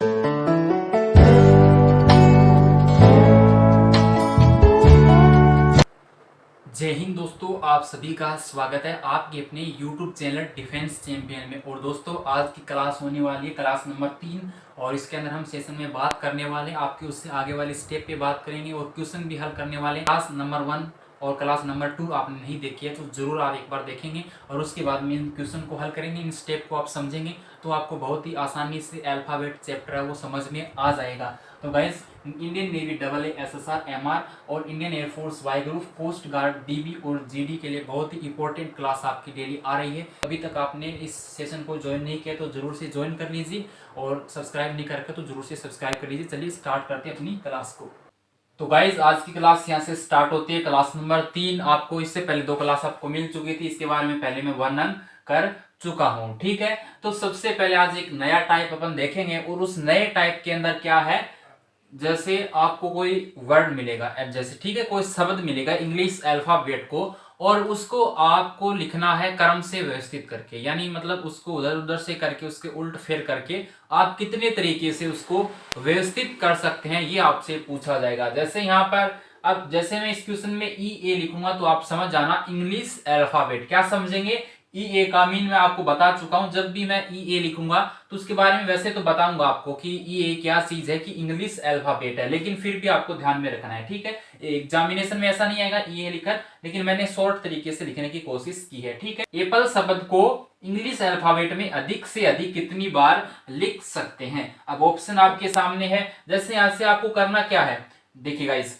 जय हिंद दोस्तों, आप सभी का स्वागत है आपके अपने YouTube चैनल डिफेंस चैंपियन में। और दोस्तों, आज की क्लास होने वाली है क्लास नंबर 3 और इसके अंदर हम सेशन में बात करने वाले हैं आपके उससे आगे वाले स्टेप पे बात करेंगे और क्वेश्चन भी हल करने वाले हैं। क्लास नंबर 1 और क्लास नंबर 2 आपने नहीं देखी है तो जरूर आप एक बार देखेंगे और उसके बाद में इन क्वेश्चन को हल करेंगे। इन स्टेप को आप समझेंगे तो आपको बहुत ही आसानी से अल्फाबेट चैप्टर है वो समझ में आ जाएगा। तो guys, Indian navy AA, SSR, MR और Indian air force Y group, coast guard, DB और GD के लिए बहुत ही इंपॉर्टेंट क्लास आपकी डेली आ रही है। अभी तक आपने इस सेशन को ज्वाइन नहीं किया तो जरूर से ज्वाइन कर लीजिए और सब्सक्राइब नहीं करके तो जरूर से सब्सक्राइब कर लीजिए। चलिए स्टार्ट करते हैं अपनी क्लास को। तो गाइज, आज की क्लास यहाँ से स्टार्ट होती है। क्लास नंबर 3 आपको इससे पहले 2 क्लास आपको मिल चुकी थी, इसके बारे में पहले मैं वर्णन कर चुका हूँ। ठीक है, तो सबसे पहले आज एक नया टाइप अपन देखेंगे और उस नए टाइप के अंदर क्या है, जैसे आपको कोई वर्ड मिलेगा, जैसे ठीक है कोई शब्द मिलेगा इंग्लिश अल्फाबेट को और उसको आपको लिखना है क्रम से व्यवस्थित करके, यानी मतलब उसको उधर उधर से करके उसके उल्ट फेर करके आप कितने तरीके से उसको व्यवस्थित कर सकते हैं ये आपसे पूछा जाएगा। जैसे यहाँ पर अब जैसे मैं इस क्वेश्चन में EA लिखूंगा तो आप समझ जाना इंग्लिश अल्फाबेट। क्या समझेंगे? EA का मीन मैं आपको बता चुका हूं। जब भी मैं EA लिखूंगा तो उसके बारे में वैसे तो बताऊंगा आपको कि EA क्या चीज है, कि इंग्लिश अल्फाबेट है, लेकिन फिर भी आपको ध्यान में रखना है। ठीक है, एग्जामिनेशन में ऐसा नहीं आएगा EA लिखकर, लेकिन मैंने शॉर्ट तरीके से लिखने की कोशिश की है। ठीक है, एप्पल शब्द को इंग्लिश अल्फाबेट में अधिक से अधिक कितनी बार लिख सकते हैं? अब ऑप्शन आपके सामने है। जैसे यहां से आपको करना क्या है, देखिएगा इस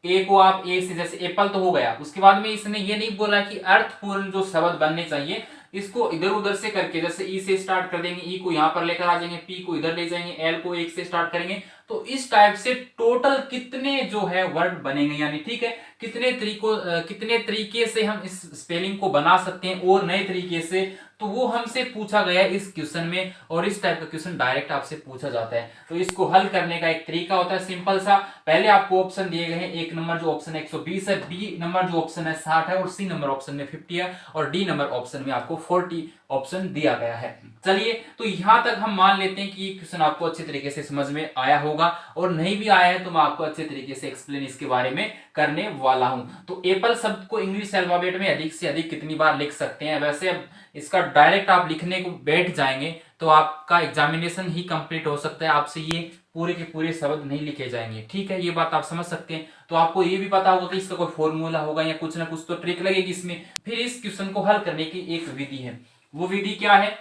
ए को आप ए से, जैसे एप्पल तो हो गया, उसके बाद में इसने ये नहीं बोला कि अर्थपूर्ण जो शब्द बनने चाहिए इसको इधर उधर से करके, जैसे ई से स्टार्ट कर देंगे, ई को यहां पर लेकर आ जाएंगे, पी को इधर ले जाएंगे, एल को एक से स्टार्ट करेंगे, तो इस टाइप से टोटल कितने जो है वर्ड बनेंगे, यानी ठीक है कितने तरीके से हम इस स्पेलिंग को बना सकते हैं और नए तरीके से, तो वो हमसे पूछा गया इस क्वेश्चन में। और इस टाइप का क्वेश्चन डायरेक्ट आपसे पूछा जाता है। तो इसको हल करने का एक तरीका होता है सिंपल सा। पहले आपको ऑप्शन दिए गए हैं, एक नंबर जो ऑप्शन 120 है, बी नंबर जो ऑप्शन है 60 है और सी नंबर ऑप्शन में 50 है और डी नंबर ऑप्शन में आपको 40 ऑप्शन दिया गया है। चलिए, तो यहां तक हम मान लेते हैं कि ये क्वेश्चन आपको अच्छे तरीके से समझ में आया होगा, और नहीं भी आया है तो मैं आपको अच्छे तरीके से एक्सप्लेन इसके बारे में करने वाला हूं। तो एप्पल शब्द को इंग्लिश अल्फाबेट में अधिक से अधिक कितनी बार लिख सकते हैं? वैसे अब इसका डायरेक्ट आप लिखने को बैठ जाएंगे तो आपका एग्जामिनेशन ही कंप्लीट हो सकता है, आपसे ये पूरे के पूरे शब्द नहीं लिखे जाएंगे। ठीक है, ये बात आप समझ सकते हैं। तो आपको ये भी पता होगा कि इसका कोई फॉर्मूला होगा या कुछ ना कुछ तो ट्रिक लगेगी इसमें। फिर इस क्वेश्चन को हल करने की एक विधि है, वो विधि क्या है,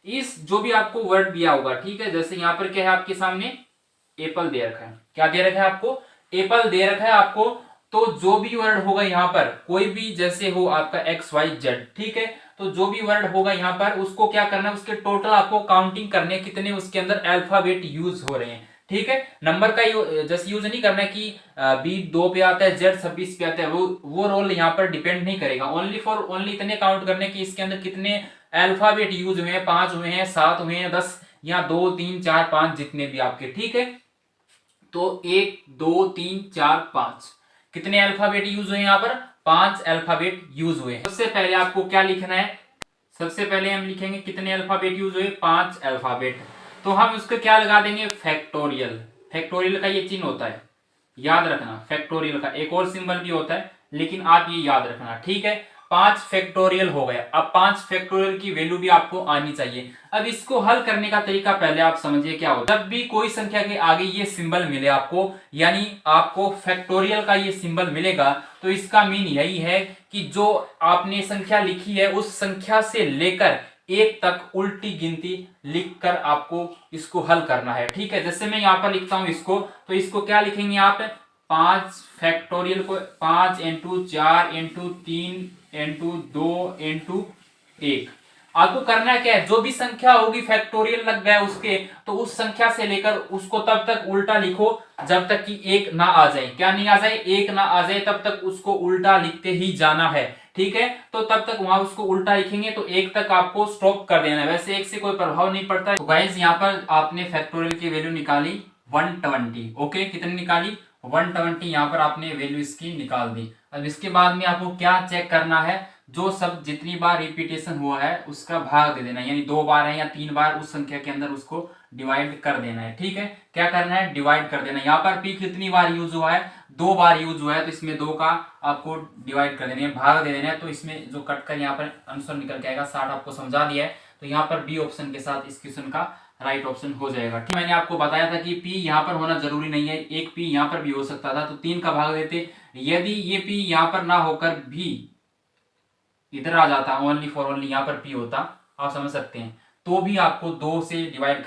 इस जो भी आपको वर्ड दिया होगा, ठीक है, जैसे यहाँ पर क्या है आपके सामने एप्पल दे रखा है, क्या दे रखा है आपको, एप्पल दे रखा है आपको। तो जो भी वर्ड होगा यहाँ पर, कोई भी जैसे हो आपका XYZ, ठीक है, तो जो भी वर्ड होगा यहाँ पर उसको क्या करना है, उसके टोटल आपको काउंटिंग करने कितने उसके अंदर अल्फाबेट यूज हो रहे हैं। ठीक है, नंबर का जैसे यूज नहीं करना है कि B 2 पे आता है, Z 26 पे आता है, वो रोल यहाँ पर डिपेंड नहीं करेगा। ओनली इतने काउंट करने की इसके अंदर कितने अल्फाबेट यूज हुए हैं, 5 हुए हैं, 7 हुए हैं, 10 या 2 3 4 5 जितने भी आपके। ठीक है, तो 1 2 3 4 5 कितने अल्फाबेट यूज हुए यहाँ पर? 5 अल्फाबेट यूज हुए। सबसे पहले आपको क्या लिखना है, सबसे पहले हम लिखेंगे कितने अल्फाबेट यूज हुए, 5 अल्फाबेट। तो हम उसको क्या लगा देंगे, फैक्टोरियल। फैक्टोरियल का ये चिन्ह होता है, याद रखना। फैक्टोरियल का एक और सिंबल भी होता है, लेकिन आप ये याद रखना। ठीक है, 5 फैक्टोरियल हो गया। अब 5 फैक्टोरियल की वैल्यू भी आपको आनी चाहिए। अब इसको हल करने का तरीका पहले आप समझिए क्या होता है। जब भी कोई संख्या के आगे ये सिंबल मिले आपको, यानी आपको फैक्टोरियल का ये सिंबल मिलेगा, तो इसका मीन यही है कि जो आपने संख्या लिखी है उस संख्या से लेकर 1 तक उल्टी गिनती लिखकर आपको इसको हल करना है। ठीक है, जैसे मैं यहां पर लिखता हूं इसको, तो इसको क्या लिखेंगे आप, 5 फैक्टोरियल को 5 इंटू 4 इंटू 3 इंटू 2 इंटू 1। आपको करना क्या है, जो भी संख्या होगी फैक्टोरियल लग गया उसके, तो उस संख्या से लेकर उसको तब तक उल्टा लिखो जब तक कि 1 ना आ जाए। क्या नहीं आ जाए, 1 ना आ जाए, तब तक उसको उल्टा लिखते ही जाना है। ठीक है, तो तब तक वहां उसको उल्टा लिखेंगे तो 1 तक आपको स्टॉप कर देना है। वैसे 1 से कोई प्रभाव नहीं पड़ता। तो गाइस, यहाँ पर आपने फैक्टोरियल की वैल्यू निकाली 120। ओके, कितनी निकाली, 120 यहाँ पर आपने वैल्यू इसकी निकाल दी। अब इसके बाद में आपको क्या चेक करना है, जो शब्द जितनी बार रिपीटेशन हुआ है उसका भाग दे देना, यानी 2 बार है या 3 बार उस संख्या के अंदर उसको डिवाइड कर देना है। ठीक है, क्या करना है, डिवाइड कर देना है। यहाँ पर पी कितनी बार यूज हुआ है, 2 बार यूज हुआ है, तो इसमें 2 का आपको डिवाइड कर देना है, भाग दे देना है। तो इसमें जो कट कर यहाँ पर आंसर निकल के आएगा 60 आपको समझा दिया है। तो यहाँ पर बी ऑप्शन के साथ इस क्वेश्चन का राइट ऑप्शन हो जाएगा। ठीक, मैंने आपको बताया था कि पी यहाँ पर होना जरूरी नहीं है, एक पी यहाँ पर भी हो सकता था, तो 3 का भाग देते। यदि ये पी यहाँ पर ना होकर भी इधर आ जाता, ओनली फॉर ओनली यहाँ पर पी होता, आप समझ सकते हैं, तो भी आपको 2 से डिवाइड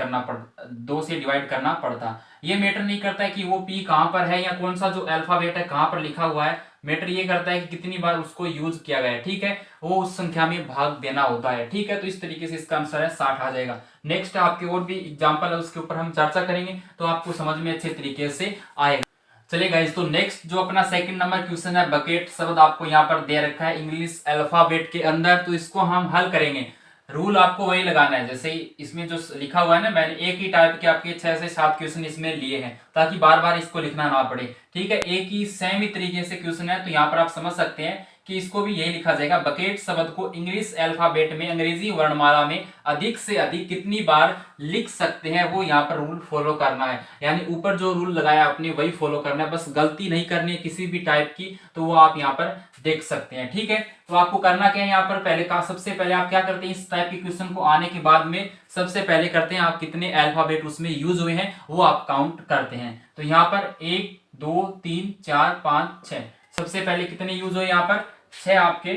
करना पड़ता। ये मैटर नहीं करता है कि वो पी कहां पर है या कौन सा जो अल्फाबेट है कहां पर लिखा हुआ है, मैटर ये करता है कि कितनी बार उसको यूज किया गया है। ठीक है, वो उस संख्या में भाग देना होता है। ठीक है, तो इस तरीके से इसका आंसर है 60 आ जाएगा। नेक्स्ट आपके और भी एग्जाम्पल है, उसके ऊपर हम चर्चा करेंगे, तो आपको समझ में अच्छे तरीके से आएगा। चलिए गाइस, तो नेक्स्ट जो अपना सेकंड नंबर क्वेश्चन है, बकेट शब्द आपको यहाँ पर दे रखा है इंग्लिश अल्फाबेट के अंदर, तो इसको हम हल करेंगे। रूल आपको वही लगाना है, जैसे इसमें जो लिखा हुआ है ना, मैंने एक ही टाइप के आपके 6 से 7 क्वेश्चन इसमें लिए हैं, ताकि बार बार इसको लिखना ना पड़े। ठीक है, एक ही सेम ही तरीके से क्वेश्चन है, तो यहाँ पर आप समझ सकते हैं कि इसको भी यही लिखा जाएगा, बकेट शब्द को इंग्लिश अल्फाबेट में अंग्रेजी वर्णमाला में अधिक से अधिक कितनी बार लिख सकते हैं, वो यहाँ पर रूल फॉलो करना है। यानी ऊपर जो रूल लगाया आपने वही फॉलो करना है, बस गलती नहीं करनी है किसी भी टाइप की, तो वो आप यहाँ पर देख सकते हैं। ठीक है, तो आपको करना क्या है, यहाँ पर पहले का सबसे पहले आप क्या करते हैं, इस टाइप के क्वेश्चन को आने के बाद में सबसे पहले करते हैं आप कितने अल्फाबेट उसमें यूज हुए हैं वो आप काउंट करते हैं। तो यहाँ पर 1 2 3 4 5 6, सबसे पहले कितने यूज हुए, यहाँ पर 6 आपके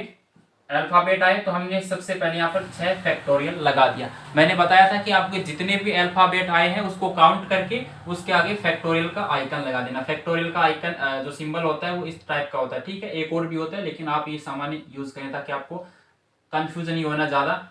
अल्फाबेट आए, तो हमने सबसे पहले यहाँ पर 6 फैक्टोरियल लगा दिया। मैंने बताया था कि आपके जितने भी अल्फाबेट आए हैं उसको काउंट करके उसके आगे फैक्टोरियल का आइकन लगा देना। फैक्टोरियल का आइकन जो सिंबल होता है वो इस टाइप का होता है। ठीक है, एक और भी होता है, लेकिन आप ये सामान्य यूज करें ताकि आपको कंफ्यूजन नहीं होना ज्यादा।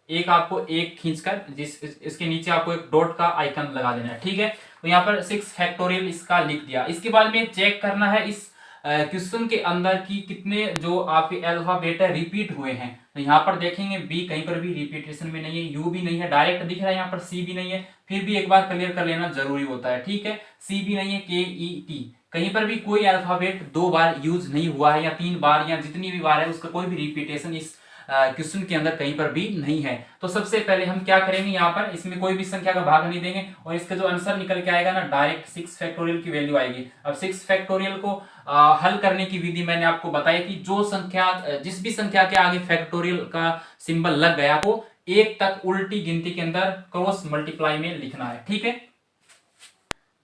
एक आपको एक खींचकर इसके नीचे आपको एक डॉट का आइकन लगा देना है। ठीक है, तो यहाँ पर 6 फैक्टोरियल इसका लिख दिया। इसके बाद में चेक करना है इस क्वेश्चन के अंदर की कितने जो आपके अल्फाबेट है रिपीट हुए हैं। तो यहाँ पर देखेंगे बी कहीं पर भी रिपीटेशन में नहीं है, यू भी नहीं है, डायरेक्ट दिख रहा है, यहाँ पर सी भी नहीं है, फिर भी एक बार क्लियर कर लेना जरूरी होता है। ठीक है, सी भी नहीं है, के ई टी, कहीं पर भी कोई अल्फाबेट 2 बार यूज नहीं हुआ है या 3 बार या जितनी भी बार है उसका कोई भी रिपीटेशन इस क्वेश्चन के अंदर कहीं पर भी नहीं है। तो सबसे पहले हम क्या करेंगे, यहाँ पर इसमें कोई भी संख्या का भाग नहीं देंगे और इसका जो आंसर निकल के आएगा ना, डायरेक्ट 6 फैक्टोरियल की वैल्यू आएगी। अब 6 फैक्टोरियल को हल करने की विधि मैंने आपको बताई थी, जो संख्या जिस भी संख्या के आगे फैक्टोरियल का सिंबल लग गया वो 1 तक उल्टी गिनती के अंदर क्रॉस मल्टीप्लाई में लिखना है। ठीक है,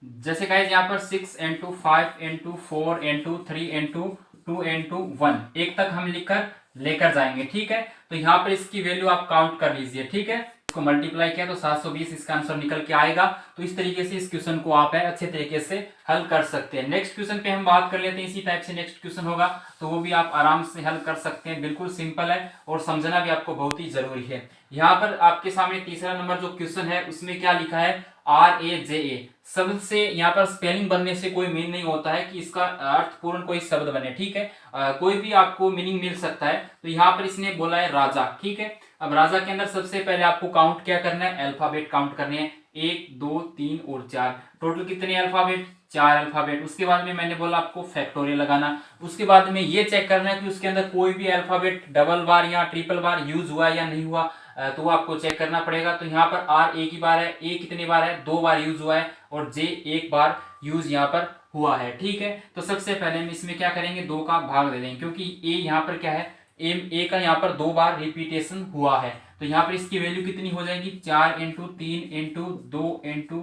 जैसे गाइस यहाँ पर 6 into 5 into 4 into 3 into 2 into 1, 1 तक हम लिखकर लेकर जाएंगे। ठीक है, तो यहाँ पर इसकी वैल्यू आप काउंट कर लीजिए। ठीक है, इसको मल्टीप्लाई किया तो 720 इसका आंसर निकल के आएगा। तो इस तरीके से इस क्वेश्चन को आप है अच्छे तरीके से हल कर सकते हैं। नेक्स्ट क्वेश्चन पे हम बात कर लेते हैं, इसी टाइप से नेक्स्ट क्वेश्चन होगा, तो वो भी आप आराम से हल कर सकते हैं, बिल्कुल सिंपल है और समझना भी आपको बहुत ही जरूरी है। यहाँ पर आपके सामने तीसरा नंबर जो क्वेश्चन है उसमें क्या लिखा है, RAJA शब्द से यहाँ पर स्पेलिंग बनने से कोई मीन नहीं होता है कि इसका अर्थपूर्ण कोई शब्द बने। ठीक है, कोई भी आपको मीनिंग मिल सकता है। तो यहाँ पर इसने बोला है राजा। ठीक है, अब राजा के अंदर सबसे पहले आपको काउंट क्या करना है, अल्फाबेट काउंट करने हैं, 1 2 3 और 4, टोटल कितने अल्फाबेट, 4 अल्फाबेट। उसके बाद में मैंने बोला आपको फैक्टोरियल लगाना। उसके बाद में ये चेक करना है कि उसके अंदर कोई भी अल्फाबेट डबल बार या ट्रिपल बार यूज हुआ या नहीं हुआ, तो आपको चेक करना पड़ेगा। तो यहाँ पर R एक ही बार है, ए कितनी बार है, 2 बार यूज हुआ है, और जे 1 बार यूज यहाँ पर हुआ है। ठीक है, तो सबसे पहले हम इसमें क्या करेंगे, 2 का भाग दे देंगे, क्योंकि ए यहाँ पर क्या है, ए का यहाँ पर 2 बार रिपीटेशन हुआ है। तो यहाँ पर इसकी वैल्यू कितनी हो जाएगी, 4 into 3 into 2 into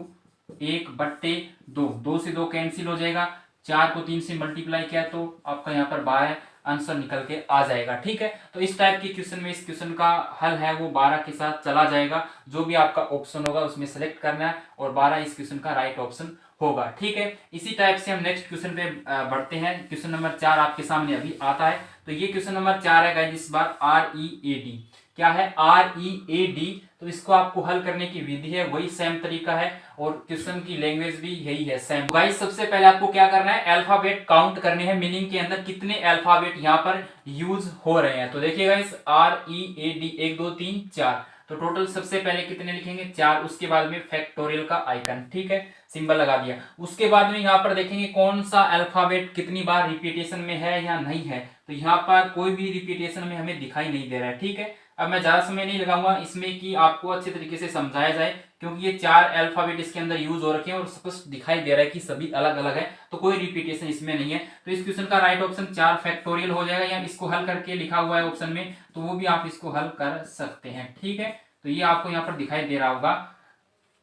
1/2, 2 से 2 कैंसिल हो जाएगा, 4 को 3 से मल्टीप्लाई किया तो आपका यहाँ पर 12 आंसर निकल के आ जाएगा। ठीक है, तो इस टाइप के क्वेश्चन में इस क्वेश्चन का हल है वो 12 के साथ चला जाएगा। जो भी आपका ऑप्शन होगा उसमें सेलेक्ट करना है और 12 इस क्वेश्चन का राइट ऑप्शन होगा। ठीक है, इसी टाइप से हम नेक्स्ट क्वेश्चन पे बढ़ते हैं। क्वेश्चन नंबर 4 आपके सामने अभी आता है। तो ये क्वेश्चन नंबर 4 है गाइस, इस बार READ क्या है, READ। तो इसको आपको हल करने की विधि है वही सेम तरीका है और क्वेश्चन की लैंग्वेज भी यही है सेम। गाइस सबसे पहले आपको क्या करना है, अल्फाबेट काउंट करने हैं, मीनिंग के अंदर कितने अल्फाबेट यहाँ पर यूज हो रहे हैं। तो देखिए गाइस READ 1 2 3 4, तो टोटल सबसे पहले कितने लिखेंगे, 4। उसके बाद में फैक्टोरियल का आइकन, ठीक है, सिंबल लगा दिया। उसके बाद में यहाँ पर देखेंगे कौन सा अल्फाबेट कितनी बार रिपीटेशन में है या नहीं है। तो यहाँ पर कोई भी रिपीटेशन में हमें दिखाई नहीं दे रहा है। ठीक है, अब मैं ज्यादा समय नहीं लगाऊंगा इसमें कि आपको अच्छे तरीके से समझाया जाए क्योंकि ये 4 अल्फाबेट इसके अंदर यूज हो रखे हैं और स्पष्ट दिखाई दे रहा है कि सभी अलग अलग है, तो कोई रिपीटेशन इसमें नहीं है। तो इस क्वेश्चन का राइट ऑप्शन 4 फैक्टोरियल हो जाएगा, या इसको हल करके लिखा हुआ है ऑप्शन में, तो वो भी आप इसको हल कर सकते हैं। ठीक है, तो ये आपको यहाँ पर दिखाई दे रहा होगा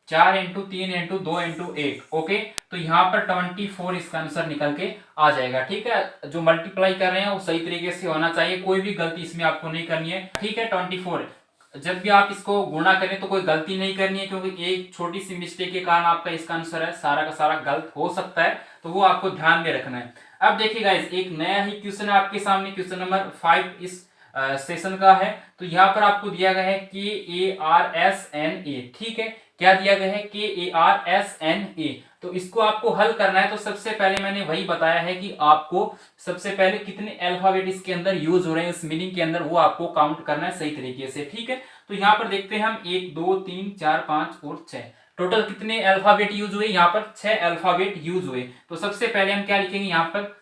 4 इंटू 3 इंटू 2 इंटू 1। ओके, तो यहाँ पर 24 इसका आंसर निकल के आ जाएगा। ठीक है, जो मल्टीप्लाई कर रहे हैं वो सही तरीके से होना चाहिए, कोई भी गलती इसमें आपको नहीं करनी है। ठीक है, 24 जब भी आप इसको गुणा करें तो कोई गलती नहीं करनी है, क्योंकि एक छोटी सी मिस्टेक के कारण आपका इसका आंसर है सारा का सारा गलत हो सकता है, तो वो आपको ध्यान में रखना है। अब देखिए गाइस, एक नया ही क्वेश्चन है आपके सामने, क्वेश्चन नंबर 5 इस सेशन का है। तो यहाँ पर आपको दिया गया है KARSNA। ठीक है, क्या दिया गया है? KARSNA। तो इसको आपको हल करना है। तो सबसे पहले मैंने वही बताया है कि आपको सबसे पहले कितने अल्फाबेट इसके अंदर यूज हो रहे हैं इस मीनिंग के अंदर, वो आपको काउंट करना है सही तरीके से। ठीक है, तो यहाँ पर देखते हैं हम 1 2 3 4 5 और 6, टोटल कितने अल्फाबेट यूज हुए? यहाँ पर 6 अल्फाबेट यूज हुए। तो सबसे पहले हम क्या लिखेंगे? यहाँ पर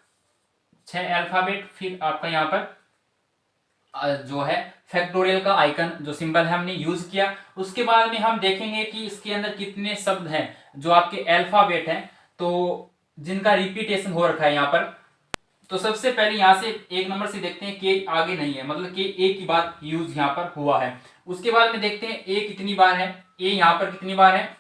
6 अल्फाबेट, फिर आपका यहाँ पर जो है फैक्टोरियल का आइकन जो सिंबल है हमने यूज किया। उसके बाद में हम देखेंगे कि इसके अंदर कितने शब्द हैं जो आपके अल्फाबेट हैं, तो जिनका रिपीटेशन हो रखा है यहाँ पर। तो सबसे पहले यहाँ से एक नंबर से देखते हैं कि आगे नहीं है, मतलब कि ए की बार यूज यहाँ पर हुआ है। उसके बाद में देखते हैं ए कितनी बार है, ए यहाँ पर कितनी बार है?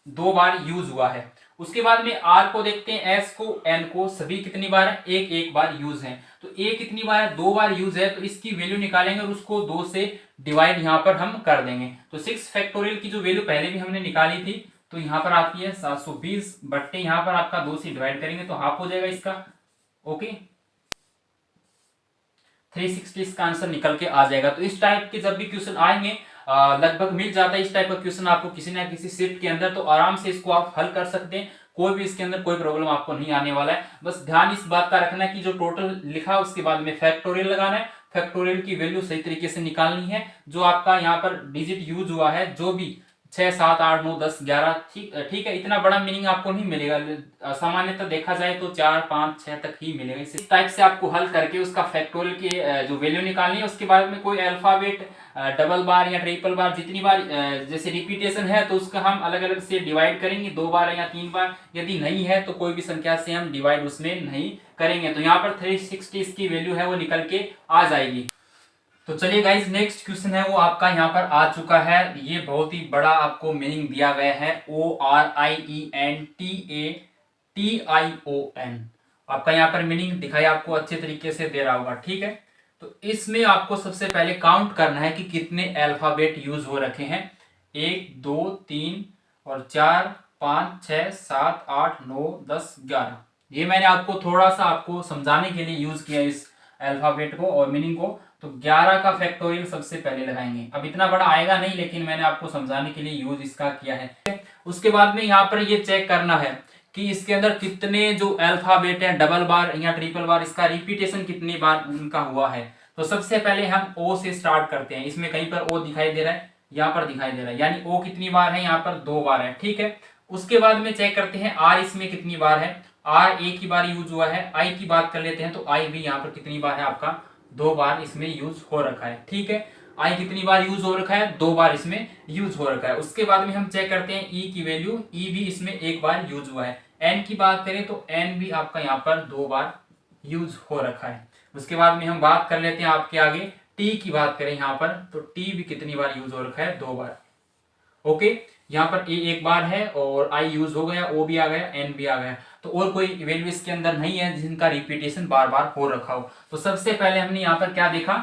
2 बार यूज हुआ है। उसके बाद में आर को देखते हैं, एस को, एन को, सभी कितनी बार है? एक एक बार यूज है। तो ए कितनी बार है? 2 बार यूज है, तो इसकी वैल्यू निकालेंगे और उसको 2 से डिवाइड यहाँ पर हम कर देंगे। तो 6 फैक्टोरियल की जो वैल्यू पहले भी हमने निकाली थी, तो यहाँ पर आती है 720 बट्टे यहाँ पर आपका 2 से डिवाइड करेंगे तो हाफ हो जाएगा इसका। ओके, 360 इसका आंसर निकल के आ जाएगा। तो इस टाइप के जब भी क्वेश्चन आएंगे, लगभग मिल जाता है इस टाइप का क्वेश्चन आपको किसी ना किसी शिफ्ट के अंदर, तो आराम से इसको आप हल कर सकते हैं। कोई भी इसके अंदर कोई प्रॉब्लम आपको नहीं आने वाला है। बस ध्यान इस बात का रखना है कि जो टोटल लिखा उसके बाद में फैक्टोरियल लगाना है, फैक्टोरियल की वैल्यू सही तरीके से निकालनी है। जो आपका यहाँ पर डिजिट यूज हुआ है, जो भी 6 7 8 9 10 11, ठीक है, इतना बड़ा मीनिंग आपको नहीं मिलेगा। सामान्यतः देखा जाए तो 4 5 6 तक ही मिलेगा। इस टाइप से आपको हल करके उसका फैक्टोरियल की जो वैल्यू निकालनी है। उसके बाद में कोई अल्फाबेट डबल बार या ट्रिपल बार, जितनी बार जैसे रिपीटेशन है तो उसका हम अलग अलग से डिवाइड करेंगे, 2 बार या 3 बार। यदि नहीं है तो कोई भी संख्या से हम डिवाइड उसमें नहीं करेंगे। तो यहाँ पर 360 इसकी वैल्यू है वो निकल के आ जाएगी। तो चलिए गाइस, नेक्स्ट क्वेश्चन है वो आपका यहाँ पर आ चुका है। ये बहुत ही बड़ा आपको मीनिंग दिया गया है, ORIENTATION। आपका यहाँ पर मीनिंग दिखाई आपको अच्छे तरीके से दे रहा होगा। ठीक है, तो इसमें आपको सबसे पहले काउंट करना है कि कितने अल्फाबेट यूज हो रखे हैं। 1 2 3 और 4 5 6 7 8 9 10 11। ये मैंने आपको थोड़ा सा आपको समझाने के लिए यूज किया इस अल्फाबेट को और मीनिंग को। तो 11 का फैक्टोरियल सबसे पहले लगाएंगे। अब इतना बड़ा आएगा नहीं, लेकिन मैंने आपको समझाने के लिए यूज इसका किया है। उसके बाद में यहाँ पर ये चेक करना है कि इसके अंदर कितने जो अल्फाबेट है, डबल बार या ट्रिपल बार, इसका रिपीटेशन कितनी बार उनका हुआ है। तो सबसे पहले हम ओ से स्टार्ट करते हैं। इसमें कहीं पर ओ दिखाई दे रहा है, यहाँ पर दिखाई दे रहा है, यानी ओ कितनी बार है? यहाँ पर 2 बार है। ठीक है, उसके बाद में चेक करते हैं आर इसमें कितनी बार है। आर एक ही बार यूज हुआ है। आई की बात कर लेते हैं, तो आई भी यहाँ पर कितनी बार है? आपका 2 बार इसमें यूज हो रखा है। ठीक है, आई कितनी बार यूज हो रखा है? 2 बार इसमें यूज हो रखा है। उसके बाद में हम चेक करते हैं ई की वैल्यू, ई भी इसमें 1 बार यूज हुआ है। एन की बात करें तो एन भी आपका यहाँ पर 2 बार यूज हो रखा है। उसके बाद में हम बात कर लेते हैं आपके आगे टी की बात करें यहाँ पर, तो टी भी कितनी बार यूज हो रखा है? 2 बार। ओके, यहाँ पर ए 1 बार है और आई यूज हो गया, ओ भी आ गया, एन भी आ गया। तो और कोई वैल्यू इसके अंदर नहीं है जिनका रिपीटेशन बार बार हो रखा हो। तो सबसे पहले हमने यहाँ पर क्या देखा,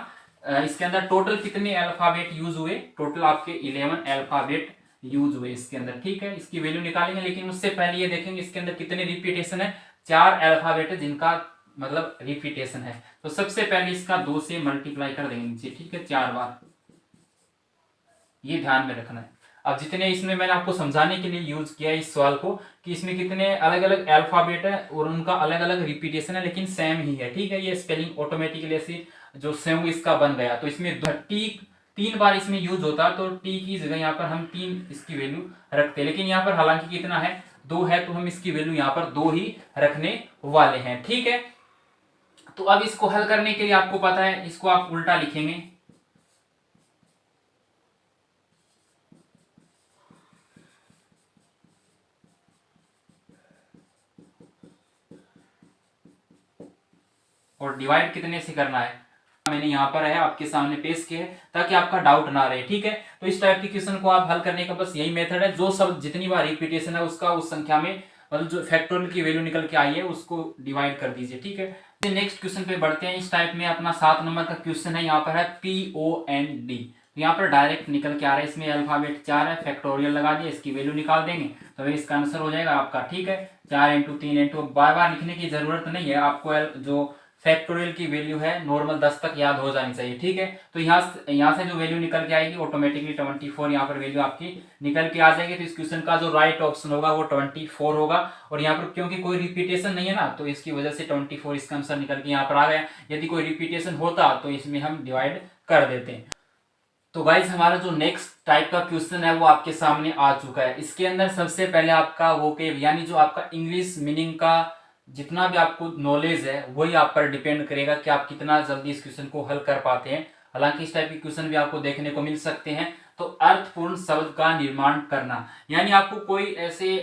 इसके अंदर टोटल कितने अल्फाबेट यूज हुए? टोटल आपके 11 अल्फाबेट यूज हुए इसके अंदर। ठीक है, इसकी वैल्यू निकालेंगे, लेकिन उससे पहले ये देखेंगे इसके अंदर कितने रिपीटेशन है। 4 अल्फाबेट है जिनका मतलब रिपीटेशन है। तो सबसे पहले इसका 2 से मल्टीप्लाई कर देंगे नीचे। ठीक है, 4 बार, ये ध्यान में रखना है। अब जितने इसमें मैंने आपको समझाने के लिए यूज किया इस सवाल को कि इसमें कितने अलग अलग अल्फाबेट है और उनका अलग अलग रिपीटेशन है, लेकिन सेम ही है। ठीक है, ये स्पेलिंग ऑटोमेटिकली ऐसे जो सेम इसका बन गया। तो इसमें टी 3 बार इसमें यूज होता, तो टी की जगह यहाँ पर हम 3 इसकी वैल्यू रखते, लेकिन यहाँ पर हालांकि कितना है? 2 है, तो हम इसकी वैल्यू यहाँ पर 2 ही रखने वाले हैं। ठीक है, तो अब इसको हल करने के लिए आपको पता है, इसको आप उल्टा लिखेंगे। और डिवाइड कितने से करना है मैंने यहाँ पर है आपके सामने पेश किया है ताकि आपका डाउट ना रहे। ठीक है, तो इस टाइप के क्वेश्चन को आप हल करने का बस यही मेथड है, जो शब्द जितनी बार रिपीटेशन है उसका उस संख्या में मतलब जो फैक्टोरियल की वैल्यू निकल के आई है उसको डिवाइड कर दीजिए। ठीक है, नेक्स्ट क्वेश्चन पे बढ़ते हैं। इस टाइप में अपना 7 नंबर का क्वेश्चन है, यहाँ पर है POND। यहाँ पर डायरेक्ट निकल के आ रहा है, इसमें अल्फाबेट 4 है, फैक्टोरियल लगा दिया, इसकी वैल्यू निकाल देंगे तो इसका आंसर हो जाएगा आपका। ठीक है, 4 इंटू 3 इंटू, बार बार लिखने की जरूरत नहीं है आपको, जो फैक्टोरियल की वैल्यू है नॉर्मल 10 तक याद हो जानी चाहिए। ठीक है, तो यहाँ से जो वैल्यू निकल के आएगी ऑटोमेटिकली 24 यहाँ पर वैल्यू आपकी निकल के आ जाएगी। तो इस क्वेश्चन का जो राइट ऑप्शन होगा वो 24 होगा, और यहाँ पर क्योंकि कोई रिपीटेशन नहीं है ना तो इसकी वजह से 24 इसका आंसर निकल के यहाँ पर आ गया। यदि कोई रिपीटेशन होता तो इसमें हम डिवाइड कर देते हैं। तो गाइज हमारा जो नेक्स्ट टाइप का क्वेश्चन है वो आपके सामने आ चुका है। इसके अंदर सबसे पहले आपका वोकेब यानी जो आपका इंग्लिश मीनिंग का जितना भी आपको नॉलेज है वही आप पर डिपेंड करेगा कि आप कितना जल्दी इस क्वेश्चन को हल कर पाते हैं। हालांकि इस टाइप के क्वेश्चन भी आपको देखने को मिल सकते हैं। तो अर्थपूर्ण शब्द का निर्माण करना, यानी आपको कोई ऐसे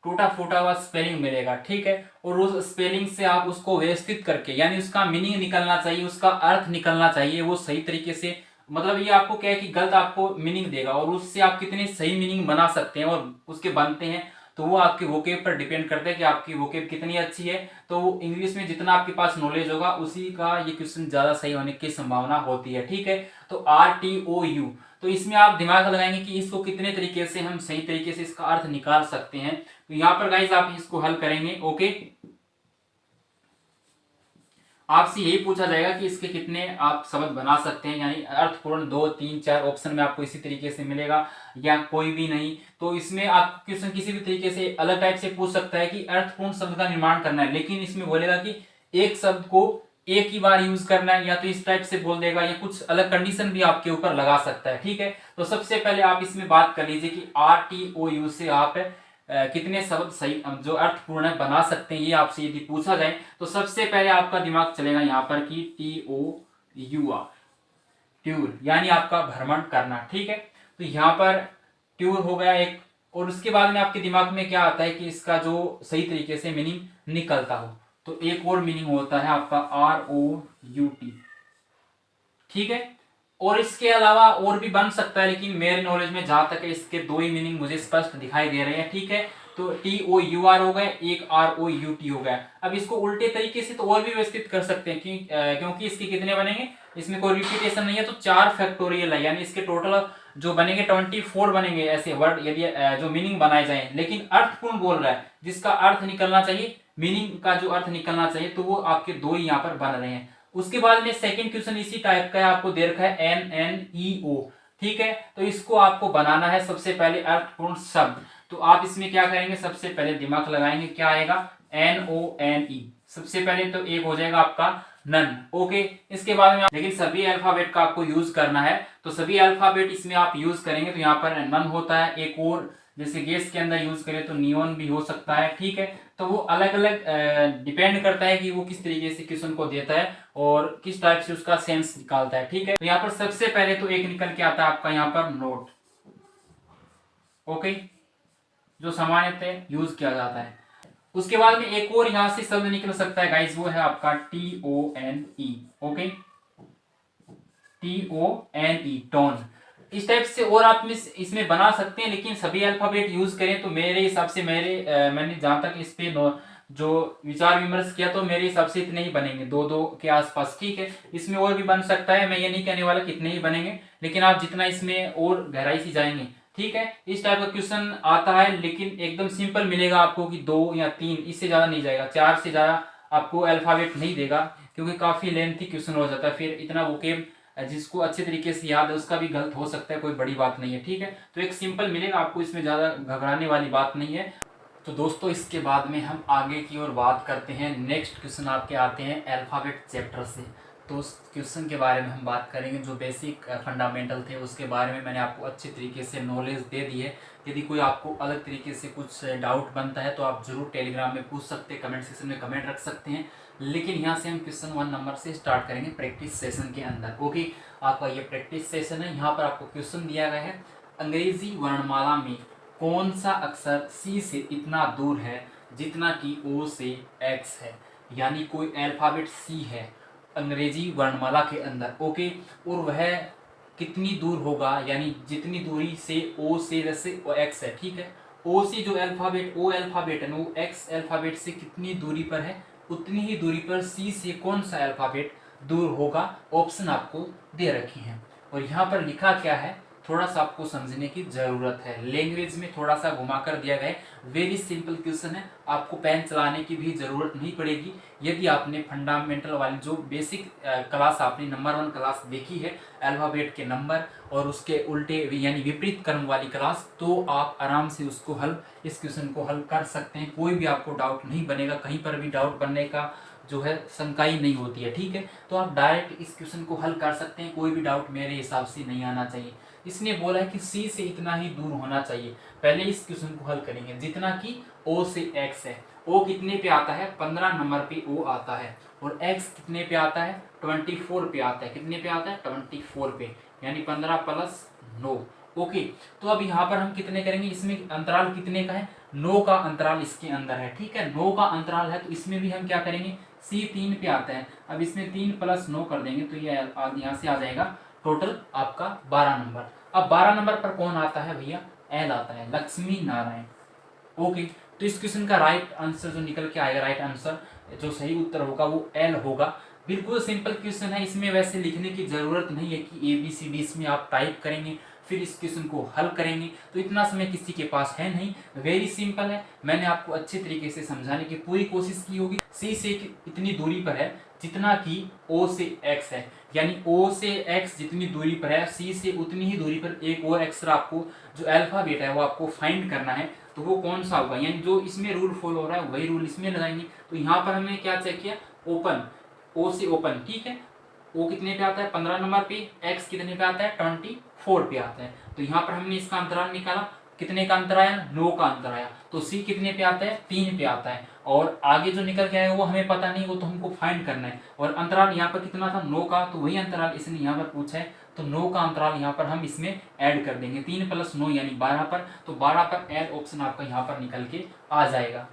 टूटा फूटा हुआ स्पेलिंग मिलेगा, ठीक है, और उस स्पेलिंग से आप उसको व्यवस्थित करके यानी उसका मीनिंग निकलना चाहिए, उसका अर्थ निकलना चाहिए, वो सही तरीके से, मतलब ये आपको क्या है कि गलत आपको मीनिंग देगा और उससे आप कितने सही मीनिंग बना सकते हैं और उसके बनते हैं, तो वो आपके वोकेब पर डिपेंड करता है कि आपकी वोकेब कितनी अच्छी है। तो इंग्लिश में जितना आपके पास नॉलेज होगा उसी का ये क्वेश्चन ज्यादा सही होने की संभावना होती है। ठीक है, तो RTOU, तो इसमें आप दिमाग लगाएंगे कि इसको कितने तरीके से हम सही तरीके से इसका अर्थ निकाल सकते हैं। तो यहाँ पर गाइज आप इसको हल करेंगे। ओके, आपसे यही पूछा जाएगा कि इसके कितने आप शब्द बना सकते हैं, यानी अर्थपूर्ण 2, 3, 4 ऑप्शन में आपको इसी तरीके से मिलेगा या कोई भी नहीं। तो इसमें आप क्वेश्चन किसी भी तरीके से अलग टाइप से पूछ सकता है कि अर्थपूर्ण शब्द का निर्माण करना है, लेकिन इसमें बोलेगा कि एक शब्द को एक ही बार यूज करना है, या तो इस टाइप से बोल देगा, या कुछ अलग कंडीशन भी आपके ऊपर लगा सकता है। ठीक है, तो सबसे पहले आप इसमें बात कर लीजिए कि RTOU से आप कितने शब्द सही जो अर्थपूर्ण है बना सकते हैं, ये आपसे यदि पूछा जाए तो सबसे पहले आपका दिमाग चलेगा यहाँ पर कि TOUR, ट्यूर, यानी आपका भ्रमण करना। ठीक है, तो यहाँ पर ट्यूर हो गया एक, और उसके बाद में आपके दिमाग में क्या आता है कि इसका जो सही तरीके से मीनिंग निकलता हो, तो एक और मीनिंग होता है आपका ROUT। ठीक है, और इसके अलावा और भी बन सकता है, लेकिन मेरे नॉलेज में जहां तक है इसके 2 ही मीनिंग मुझे स्पष्ट दिखाई दे रहे हैं। ठीक है, तो TOUR हो गए, एक ROUT हो गया। अब इसको उल्टे तरीके से तो और भी व्यवस्थित कर सकते हैं क्योंकि इसके कितने बनेंगे, इसमें कोई रिपीटेशन नहीं है, तो 4 फैक्टोरियल है, यानी इसके टोटल जो बनेंगे 24 बनेंगे ऐसे वर्ड यदि जो मीनिंग बनाए जाए। लेकिन अर्थपूर्ण बोल रहा है, जिसका अर्थ निकलना चाहिए, मीनिंग का जो अर्थ निकलना चाहिए, तो वो आपके 2 ही यहाँ पर बन रहे हैं। उसके बाद में सेकंड क्वेश्चन इसी टाइप का है, आपको दे रखा है NNEO। ठीक है, तो इसको आपको बनाना है सबसे पहले अर्थपूर्ण शब्द। तो आप इसमें क्या करेंगे, सबसे पहले दिमाग लगाएंगे, क्या आएगा, NONE। सबसे पहले तो एक हो जाएगा आपका नन। ओके, इसके बाद में लेकिन सभी अल्फाबेट का आपको यूज करना है, तो सभी अल्फाबेट इसमें आप यूज करेंगे। तो यहाँ पर नन होता है, एक और जैसे गैस के अंदर यूज करें तो नियोन भी हो सकता है। ठीक है, तो वो अलग अलग डिपेंड करता है कि वो किस तरीके से क्वेश्चन को देता है और किस टाइप से उसका सेंस निकालता है। ठीक है, तो यहाँ पर सबसे पहले तो एक निकल के आता है आपका यहाँ पर नोट। ओके, जो सामान्यतः यूज किया जाता है। उसके बाद में एक और यहां से शब्द निकल सकता है गाइस, वो है आपका TONE। Okay, TONE, tone. इस टाइप से और आप इसमें बना सकते हैं, लेकिन सभी अल्फाबेट यूज करें तो मेरे हिसाब से मैंने जहां तक इस पे जो विचार विमर्श किया तो मेरे हिसाब से इतने ही बनेंगे, 2-2 के आसपास। ठीक है, इसमें और भी बन सकता है, मैं ये नहीं कहने वाला कितने ही बनेंगे, लेकिन आप जितना इसमें और गहराई से जाएंगे। ठीक है, इस टाइप का क्वेश्चन आता है, लेकिन एकदम सिंपल मिलेगा आपको कि 2 या 3, इससे ज्यादा नहीं जाएगा, 4 से ज्यादा आपको अल्फाबेट नहीं देगा, क्योंकि काफी लेंथी क्वेश्चन हो जाता है। फिर इतना वोकेब जिसको अच्छे तरीके से याद है उसका भी गलत हो सकता है, कोई बड़ी बात नहीं है। ठीक है, तो एक सिंपल मिलेगा आपको, इसमें ज्यादा घबराने वाली बात नहीं है। तो दोस्तों इसके बाद में हम आगे की ओर बात करते हैं। नेक्स्ट क्वेश्चन आपके आते हैं अल्फाबेट चैप्टर से। तो उस क्वेश्चन के बारे में हम बात करेंगे, जो बेसिक फंडामेंटल थे उसके बारे में मैंने आपको अच्छी तरीके से नॉलेज दे दी है। यदि कोई आपको अलग तरीके से कुछ डाउट बनता है तो आप जरूर टेलीग्राम में पूछ सकते हैं, कमेंट सेक्शन में कमेंट रख सकते हैं। लेकिन यहाँ से हम क्वेश्चन 1 नंबर से स्टार्ट करेंगे प्रैक्टिस सेशन के अंदर। ओके, आपका ये प्रैक्टिस सेशन है। यहाँ पर आपको क्वेश्चन दिया गया है, अंग्रेजी वर्णमाला में कौन सा अक्षर C से इतना दूर है जितना कि O से X है। यानी कोई अल्फ़ाबेट सी है अंग्रेजी वर्णमाला के अंदर, ओके, और वह कितनी दूर होगा, यानी जितनी दूरी से ओ से, जैसे एक्स है, ठीक है, ओ से जो अल्फ़ाबेट ओ अल्फ़ाबेट है ना वो एक्स अल्फ़ाबेट से कितनी दूरी पर है, उतनी ही दूरी पर सी से कौन सा अल्फ़ाबेट दूर होगा, ऑप्शन आपको दे रखे हैं। और यहाँ पर लिखा क्या है थोड़ा सा आपको समझने की जरूरत है, लैंग्वेज में थोड़ा सा घुमा कर दिया गया है। वेरी सिंपल क्वेश्चन है, आपको पेन चलाने की भी जरूरत नहीं पड़ेगी। यदि आपने फंडामेंटल वाली जो बेसिक क्लास आपने नंबर 1 क्लास देखी है अल्फाबेट के नंबर और उसके उल्टे यानी विपरीत क्रम वाली क्लास, तो आप आराम से उसको हल इस क्वेश्चन को हल कर सकते हैं। कोई भी आपको डाउट नहीं बनेगा, कहीं पर भी डाउट बनने का जो है शंका ही नहीं होती है, ठीक है। तो आप डायरेक्ट इस क्वेश्चन को हल कर सकते हैं, कोई भी डाउट मेरे हिसाब से नहीं आना चाहिए। इसने बोला है कि सी से इतना ही दूर होना चाहिए। पहले इस क्वेश्चन को हल करेंगे, जितना कि ओ से एक्स है, ओ कितने पे आता है 15 नंबर पे ओ आता है, और एक्स कितने पे आता है 24 पे आता है, कितने पे आता है 24 पे, यानी 15 प्लस 9, ओके। तो अब यहाँ पर हम कितने करेंगे, इसमें अंतराल कितने का है 9 का अंतराल इसके अंदर है, ठीक है, 9 का अंतराल है, तो इसमें भी हम क्या करेंगे सी 3 पे आता है, अब इसमें 3 प्लस 9 कर देंगे तो ये यहाँ से आ जाएगा टोटल आपका 12 नंबर। अब 12 नंबर पर कौन आता है भैया, एल आता है, लक्ष्मी नारायण, ओके। तो इस क्वेश्चन का राइट आंसर जो निकल के आएगा, राइट आंसर जो सही उत्तर होगा वो एल होगा। बिल्कुल सिंपल क्वेश्चन है, इसमें वैसे लिखने की जरूरत नहीं है कि ABCD इसमें आप टाइप करेंगे फिर इस क्वेश्चन को हल करेंगे, तो इतना समय किसी के पास है नहीं, वेरी सिंपल है। मैंने आपको अच्छे तरीके से समझाने की पूरी कोशिश की होगी। सी से इतनी दूरी पर है जितना कि O से X है, यानी O से X जितनी दूरी पर है C से उतनी ही दूरी पर एक और एक्स्ट्रा आपको जो अल्फाबेट है वो आपको फाइंड करना है, तो वो कौन सा होगा, यानी जो इसमें रूल फॉलो हो रहा है वही रूल इसमें लगाएंगे। तो यहाँ पर हमने क्या चेक किया, ओपन, O से ओपन, ठीक है, O कितने पे आता है 15 नंबर पे, X कितने पे आता है 24 पे आता है, तो यहाँ पर हमने इसका अंतराल निकाला, कितने का अंतर आया 9 का अंतर आया, तो C कितने पे आता है 3 पे आता है, और आगे जो निकल के आएगा वो हमें पता नहीं, वो तो हमको फाइंड करना है। और अंतराल यहाँ पर कितना था 9 का, तो वही अंतराल इसने यहाँ पर पूछा है, तो 9 का अंतराल यहाँ पर हम इसमें ऐड कर देंगे, 3 प्लस 9 यानी 12 पर, तो 12 पर एल ऑप्शन आपका यहाँ पर निकल के आ जाएगा।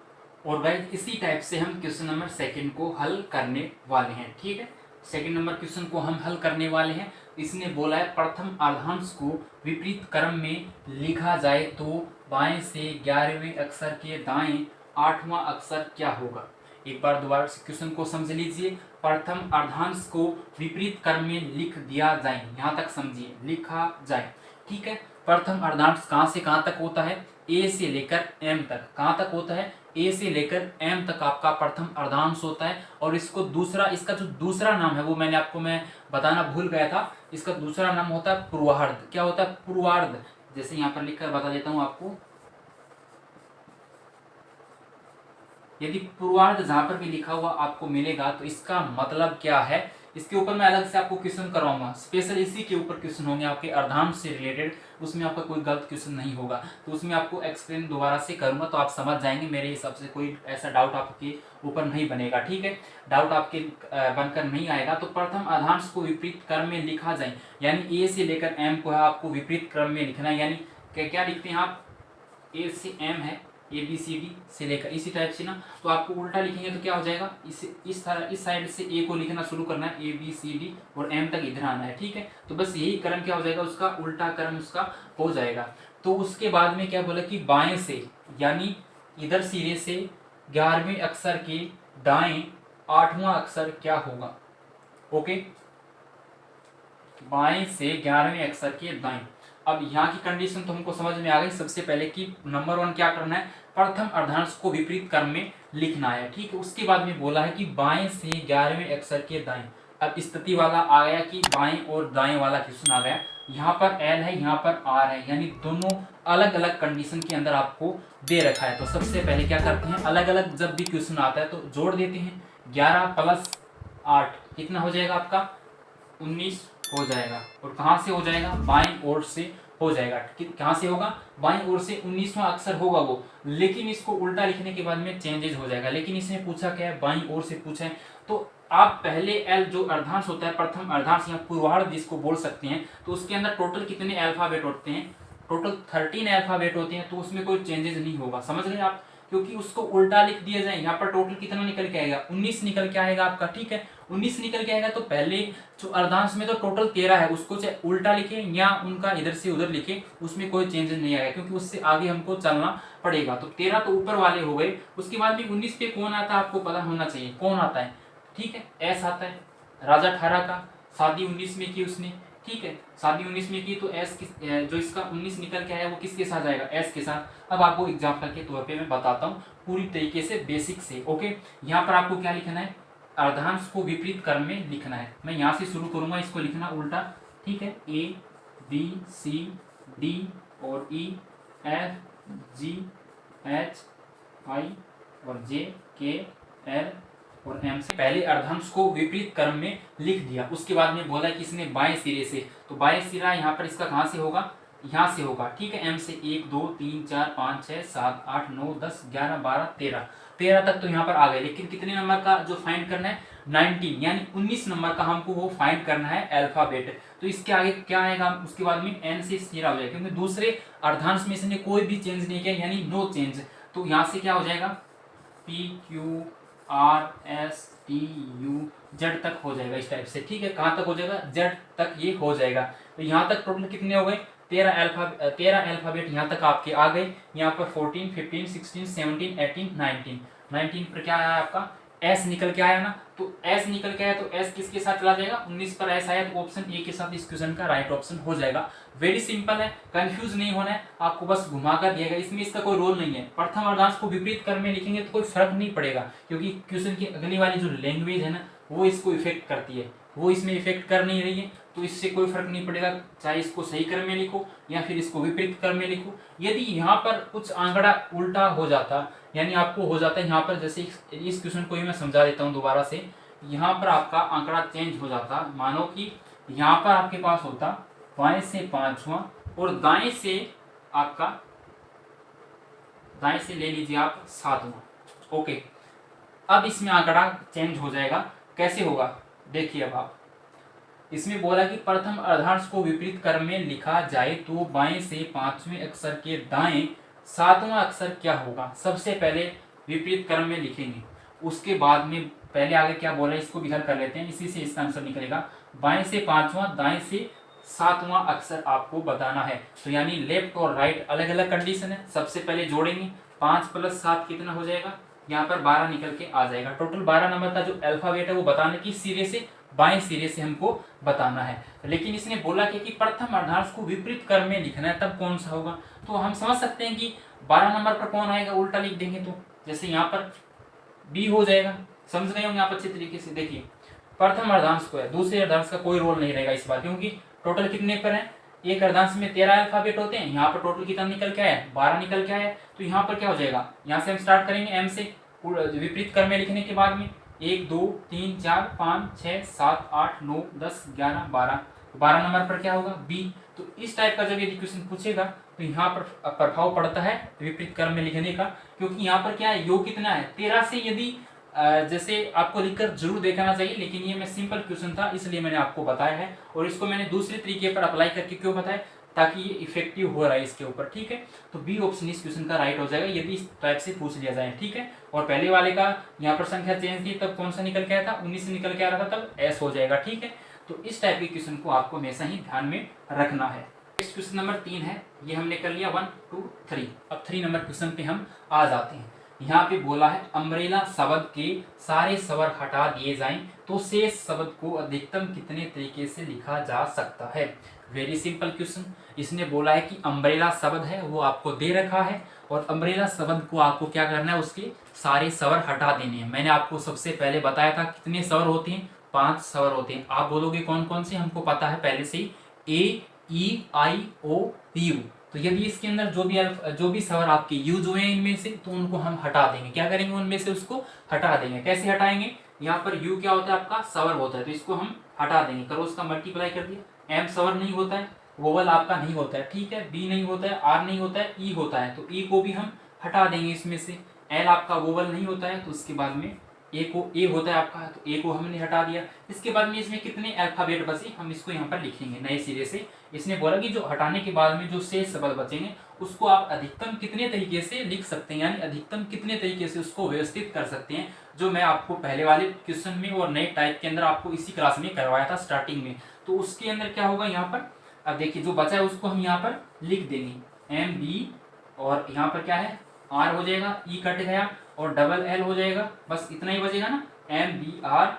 और गाइस इसी टाइप से हम क्वेश्चन नंबर 2 को हल करने वाले हैं, ठीक है। सेकंड नंबर क्वेश्चन को हम हल करने वाले हैं। इसने बोला है प्रथम अर्धांश को विपरीत क्रम में लिखा जाए तो बाएं से 11वें अक्षर के दाएं 8वां अक्षर क्या होगा। एक बार दोबारा से क्वेश्चन को समझ लीजिए। प्रथम अर्धांश को विपरीत क्रम में लिख दिया जाए, यहाँ तक समझिए, लिखा जाए, ठीक है। प्रथम अर्धांश कहाँ से कहाँ तक होता है, ए से लेकर एम तक, कहाँ तक होता है ए से लेकर एम तक आपका प्रथम अर्धांश होता है। और इसको दूसरा, इसका जो दूसरा नाम है वो मैंने आपको मैं बताना भूल गया था, इसका दूसरा नाम होता है पूर्वार्ध। क्या होता है पूर्वार्ध, जैसे यहाँ पर लिखकर बता देता हूँ आपको, यदि पूर्वार्ध जहां पर भी लिखा हुआ आपको मिलेगा तो इसका मतलब क्या है, इसके ऊपर मैं अलग से आपको क्वेश्चन करवाऊंगा, स्पेशल इसी के ऊपर क्वेश्चन होंगे आपके अर्धांश से रिलेटेड, उसमें आपका कोई गलत क्वेश्चन नहीं होगा, तो उसमें आपको एक्सप्लेन दोबारा से करूंगा तो आप समझ जाएंगे। मेरे हिसाब से कोई ऐसा डाउट आपके ऊपर नहीं बनेगा, ठीक है, डाउट आपके बनकर नहीं आएगा। तो प्रथम अर्धांश को विपरीत क्रम में लिखा जाए, यानी ए से लेकर एम को है आपको विपरीत क्रम में लिखना है, यानी क्या लिखते हैं आप, ए से एम है ABCD से लेकर इसी टाइप से ना, तो आपको उल्टा लिखेंगे तो क्या हो जाएगा, इस तरह इस साइड से ए को लिखना शुरू करना है, ABCD और एम तक इधर आना है, ठीक है। तो बस यही क्रम क्या हो जाएगा, उसका उल्टा क्रम उसका हो जाएगा। तो उसके बाद में क्या बोला कि बाएं से, यानी इधर सिरे से 11वें अक्षर के दाएं 8वां अक्षर क्या होगा, ओके, बाएं से 11वें अक्षर के दाएं। अब यहाँ की कंडीशन तो हमको समझ में आ गई। सबसे पहले कि नंबर 1 क्या करना है, प्रथम अर्धांश को विपरीत क्रम में लिखना है, ठीक है। उसके बाद में बोला है कि बाएं से 11वें अक्षर के दाएं। अब स्थिति वाला आ गया कि बाएं और दाएं वाला क्वेश्चन आ गया, यहाँ पर एल है यहाँ पर आर है, यानी दोनों अलग अलग कंडीशन के अंदर आपको दे रखा है। तो सबसे पहले क्या करते हैं, अलग अलग जब भी क्वेश्चन आता है तो जोड़ देते हैं, 11 प्लस 8 कितना हो जाएगा आपका 19 हो जाएगा, और कहाँ से हो जाएगा बाईं ओर से हो जाएगा, कहाँ से होगा बाईं ओर से 19वां अक्षर होगा वो, लेकिन इसको उल्टा लिखने के बाद में चेंजेस हो जाएगा। लेकिन इसने पूछा क्या है, बाईं ओर से पूछा है, तो आप पहले एल जो अर्धांश होता है प्रथम अर्धांश या पूर्वार्ध जिसको बोल सकते हैं, तो उसके अंदर टोटल कितने अल्फाबेट होते हैं, टोटल 13 अल्फाबेट होते हैं, तो उसमें कोई चेंजेस नहीं होगा, समझ गए आप, क्योंकि उसको उल्टा लिख दिया जाए। यहाँ पर टोटल कितना निकल के आएगा, 19 निकल के आएगा आपका, ठीक है। 19 निकल के आएगा तो पहले जो अर्धांश में तो टोटल 13 है, उसको चाहे उल्टा लिखे या उनका इधर से उधर लिखे, उसमें कोई चेंजेस नहीं आएगा, क्योंकि उससे आगे हमको चलना पड़ेगा। तो 13 तो ऊपर वाले हो गए। उसके बाद में 19 पे कौन आता है आपको पता होना चाहिए, कौन आता है, ठीक है, एस आता है। राजा ठारा का शादी 19 में की उसने, ठीक है, शादी 19 में की, तो एस किस, जो इसका 19 निकल के आया वो किसके साथ आएगा, एस के साथ। अब आपको एग्जाम्पल के तौर पे मैं बताता हूँ पूरी तरीके से बेसिक से, ओके। यहाँ पर आपको क्या लिखना है, अर्धांश को विपरीत क्रम में लिखना है। मैं यहाँ से शुरू करूंगा, इसको लिखना उल्टा, ठीक है। ए बी सी डी और E F G H I और जे के एल और एम से पहले अर्धांश को विपरीत क्रम में लिख दिया। उसके बाद में बोला कि इसने बाएं सिरे से, तो बाएं सिरा यहाँ पर इसका कहाँ से होगा, यहाँ से होगा, ठीक है। एम से 1 2 3 4 5 6 7 8 9 10 11 12 13 तक तो यहाँ पर आ गए। लेकिन कितने नंबर का जो फाइंड करना है, 19 यानी 19 नंबर का हमको वो फाइंड करना है अल्फाबेट। तो इसके आगे क्या आएगा, उसके बाद में एन से सिरा हो जाएगा, क्योंकि दूसरे अर्धांश में इसने कोई भी चेंज नहीं किया, यानी नो चेंज। तो यहाँ से क्या हो जाएगा, P Q R S T U Z तक हो जाएगा इस टाइप से, ठीक है। कहाँ तक हो जाएगा, जेड तक ये हो जाएगा। तो यहाँ तक टोटल कितने हो गए, 13 अल्फाबेट यहाँ तक आपके आ गए। यहाँ पर 14 15 16 17 18 19 पर क्या आया आपका, एस निकल के आया ना। तो एस निकल के आया तो एस किसके साथ चला जाएगा, 19 पर एस आया तो ऑप्शन ए के साथ इस क्वेश्चन का राइट ऑप्शन हो जाएगा। वेरी सिंपल है, कंफ्यूज नहीं होना है, आपको बस घुमा कर दिया गया, इसमें इसका कोई रोल नहीं है। प्रथम अर्धांश को विपरीत क्रम में लिखेंगे तो कोई फर्क नहीं पड़ेगा, क्योंकि क्वेश्चन की अगली वाली जो लैंग्वेज है ना वो इसको इफेक्ट करती है, वो इसमें इफेक्ट कर नहीं रही है, तो इससे कोई फर्क नहीं पड़ेगा, चाहे इसको सही क्रम में लिखो या फिर इसको विपरीत क्रम में लिखो। यदि यहाँ पर कुछ आंकड़ा उल्टा हो जाता, यानी आपको हो जाता है यहाँ पर, जैसे इस क्वेश्चन को ही मैं समझा देता हूँ दोबारा से। यहाँ पर आपका आंकड़ा चेंज हो जाता, मानो कि यहाँ पर आपके पास होता बाएं से 5वां और दाएं से आपका, दाएं से ले लीजिए आप 7वां, ओके। अब इसमें आंकड़ा चेंज हो जाएगा, कैसे होगा देखिए। अब आप इसमें बोला कि प्रथम अर्धांश को विपरीत क्रम में लिखा जाए तो बाएं से 5वें अक्षर के दाएं 7वां अक्षर क्या होगा। सबसे पहले विपरीत क्रम में लिखेंगे, उसके बाद में पहले आगे क्या बोला है इसको भी हल कर लेते हैं, इसी से इसका आंसर निकलेगा। बाएं से 5वां, दाएं से 7वां अक्षर आपको बताना है। तो यानी लेफ्ट और राइट अलग अलग कंडीशन है। सबसे पहले जोड़ेंगे, 5 + 7 कितना हो जाएगा, यहाँ पर 12 निकल के आ जाएगा। टोटल 12 नंबर का जो अल्फाबेट है वो बताने की सिरे से, बाएं सिरे से हमको बताना है। लेकिन इसने बोला कि प्रथम अर्धांश को विपरीत क्रम में लिखना है, तब कौन सा होगा। तो हम समझ सकते हैं कि 12 नंबर पर कौन आएगा, उल्टा लिख देंगे तो जैसे यहाँ पर बी हो जाएगा। समझ गए होंगे आप अच्छे तरीके से। देखिए प्रथम अर्धांश को है, दूसरे अर्धांश का कोई रोल नहीं रहेगा इस बार, क्योंकि टोटल कितने पर है, एक अर्धांश में 13 अल्फाबेट होते हैं, यहाँ पर टोटल कितना निकल के आया, 12 निकल के आया। तो यहाँ पर क्या हो जाएगा, यहाँ से हम स्टार्ट करेंगे एम से, विपरीत क्रम में लिखने के बाद में 1 2 3 4 5 6 7 8 9 10 11 12 नंबर पर क्या होगा, बी। तो इस टाइप का जब यदि क्वेश्चन पूछेगा तो यहाँ पर प्रभाव पड़ता है विपरीत क्रम में लिखने का, क्योंकि यहाँ पर क्या है, योग कितना है 13 से। यदि जैसे आपको लिखकर जरूर देखना चाहिए, लेकिन ये मैं सिंपल क्वेश्चन था इसलिए मैंने आपको बताया है, और इसको मैंने दूसरे तरीके पर अप्लाई करके क्यों बताया, ताकि ये इफेक्टिव हो रहा है इसके ऊपर, ठीक है। तो बी ऑप्शन इस क्वेश्चन का राइट हो जाएगा यदि इस टाइप से पूछ लिया जाए, ठीक है। और पहले वाले का यहाँ पर संख्या चेंज थी तब कौन सा निकल के आया था, 19 से निकल के आ रहा था, तब एस हो जाएगा, ठीक है। तो इस टाइप के क्वेश्चन को आपको हमेशा ही ध्यान में रखना है। नेक्स्ट क्वेश्चन नंबर 3 है, ये हमने कर लिया 1 2 3। अब 3 नंबर क्वेश्चन पे हम आ जाते हैं। यहाँ पे बोला है अम्ब्रेला शब्द के सारे स्वर हटा दिए जाएं तो शेष शब्द को अधिकतम कितने तरीके से लिखा जा सकता है। Very simple question. इसने बोला है कि अम्ब्रेला शब्द है वो आपको दे रखा है, और अम्ब्रेला शब्द को आपको क्या करना है, उसके सारे स्वर हटा देने हैं। मैंने आपको सबसे पहले बताया था कितने स्वर होते हैं, 5 स्वर होते हैं। आप बोलोगे कौन कौन से, हमको पता है पहले से ही, ए ई आई ओ यू। तो यदि इसके अंदर जो भी स्वर आपके यूज हुए हैं इनमें से, तो उनको हम हटा देंगे। क्या करेंगे, उनमें से उसको हटा देंगे। कैसे हटाएंगे, यहाँ पर यू क्या होता है, आपका स्वर होता है, तो इसको हम हटा देंगे। करो उसका मल्टीप्लाई कर दिया। एम स्वर नहीं होता है, वोवल आपका नहीं होता है, ठीक है। बी नहीं होता है, आर नहीं होता है, ई होता है, तो ई को भी हम हटा देंगे इसमें से। एल आपका वोवल नहीं होता है, तो उसके बाद में ए को ए होता है आपका, तो ए को हमने हटा दिया। इसके बाद में इसमें कितने अल्फाबेट बचे हम इसको यहाँ पर लिखेंगे नए सिरे से। इसने बोला कि जो हटाने के बाद में जो शेष शब्द बचेंगे उसको आप अधिकतम कितने तरीके से लिख सकते हैं, यानी अधिकतम कितने तरीके से उसको व्यवस्थित कर सकते हैं, जो मैं आपको पहले वाले क्वेश्चन में और नए टाइप के अंदर आपको इसी क्लास में करवाया था स्टार्टिंग में। तो उसके अंदर क्या होगा यहाँ पर, अब देखिए जो बचा है उसको हम यहाँ पर लिख देंगे एम बी, और यहाँ पर क्या है आर हो जाएगा, ई कट गया और डबल एल हो जाएगा, बस इतना ही बचेगा ना, M B R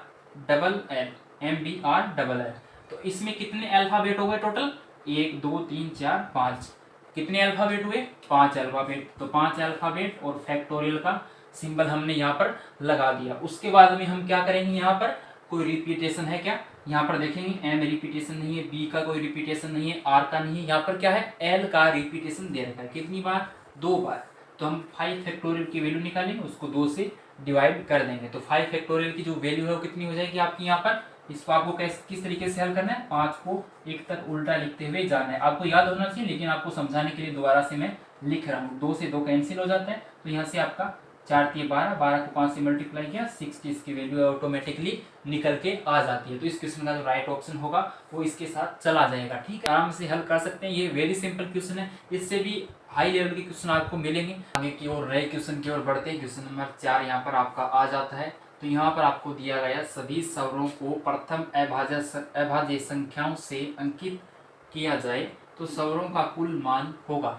double L, M B R double L. तो इसमें कितने अल्फाबेट हो गए टोटल, 1 2 3 4 5, कितने अल्फाबेट हुए 5 अल्फाबेट। तो 5 अल्फाबेट और फैक्टोरियल का सिंबल हमने यहाँ पर लगा दिया। उसके बाद में हम क्या करेंगे, यहाँ पर कोई रिपीटेशन है क्या, यहाँ पर देखेंगे एम रिपीटेशन नहीं है, बी का कोई रिपीटेशन नहीं है, आर का नहीं है, यहाँ पर क्या है एल का रिपीटेशन दे रखा है, कितनी बार 2 बार। तो हम 5 फैक्टोरियल की वैल्यू निकालेंगे, उसको 2 से डिवाइड कर देंगे। तो 5 फैक्टोरियल की जो वैल्यू है वो कितनी हो जाएगी आपकी यहाँ पर। इसको आपको किस तरीके से हल करना है, 5 को 1 तक उल्टा लिखते हुए जाना है। आपको याद होना चाहिए, लेकिन आपको समझाने के लिए दोबारा से मैं लिख रहा हूँ। 2 से 2 कैंसिल हो जाता है, तो यहाँ से आपका 4 3 12, 12 को 5 से मल्टीप्लाई किया 60, इसकी वैल्यू ऑटोमेटिकली निकल के आ जाती है। तो इस क्वेश्चन का जो राइट ऑप्शन होगा वो इसके साथ चला जाएगा। ठीक है, आराम से हल कर सकते हैं, ये वेरी सिंपल क्वेश्चन है। इससे भी हाई लेवल के क्वेश्चन आपको मिलेंगे। आगे की ओर नए क्वेश्चन की ओर बढ़ते हैं। क्वेश्चन नंबर 4 यहाँ पर आपका आ जाता है। तो यहाँ पर आपको दिया गया सभी स्वरों को प्रथम अभाज्य संख्याओं से अंकित किया जाए तो स्वरों का कुल मान होगा।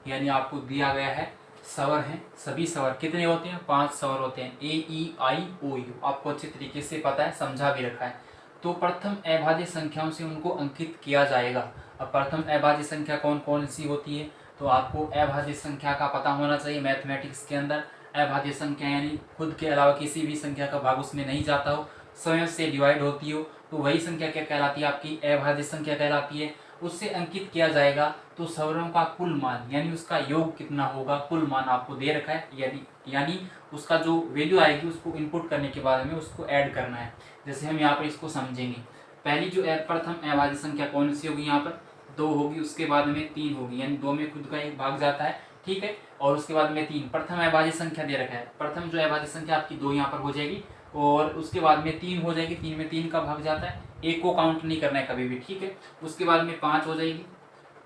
यानी आपको दिया गया है स्वर हैं, सभी स्वर कितने होते हैं 5 स्वर होते हैं, ए ई आई ओ यू, आपको अच्छे तरीके से पता है, समझा भी रखा है। तो प्रथम अभाज्य संख्याओं से उनको अंकित किया जाएगा। अब प्रथम अभाज्य संख्या कौन कौन सी होती है, तो आपको अभाज्य संख्या का पता होना चाहिए। मैथमेटिक्स के अंदर अभाज्य संख्या यानी खुद के अलावा किसी भी संख्या का भाग उसमें नहीं जाता हो, स्वयं से डिवाइड होती हो, तो वही संख्या क्या कहलाती है आपकी अभाज्य संख्या कहलाती है। उससे अंकित किया जाएगा तो स्वरों का कुल मान यानी उसका योग कितना होगा, कुल मान आपको दे रखा है, यानी उसका जो वैल्यू आएगी उसको इनपुट करने के बाद में उसको ऐड करना है। जैसे हम यहाँ पर इसको समझेंगे, पहली जो प्रथम अभाज्य संख्या कौन सी होगी, यहाँ पर 2 होगी, उसके बाद में 3 होगी, यानी 2 में खुद का एक भाग जाता है। ठीक है, और उसके बाद में 3 प्रथम अभाज्य संख्या दे रखा है। प्रथम जो अभाज्य संख्या आपकी 2 यहाँ पर हो जाएगी, और उसके बाद में 3 हो जाएगी, 3 में 3 का भाग जाता है, एक को काउंट नहीं करना है कभी भी। ठीक है, उसके बाद में 5 हो जाएगी,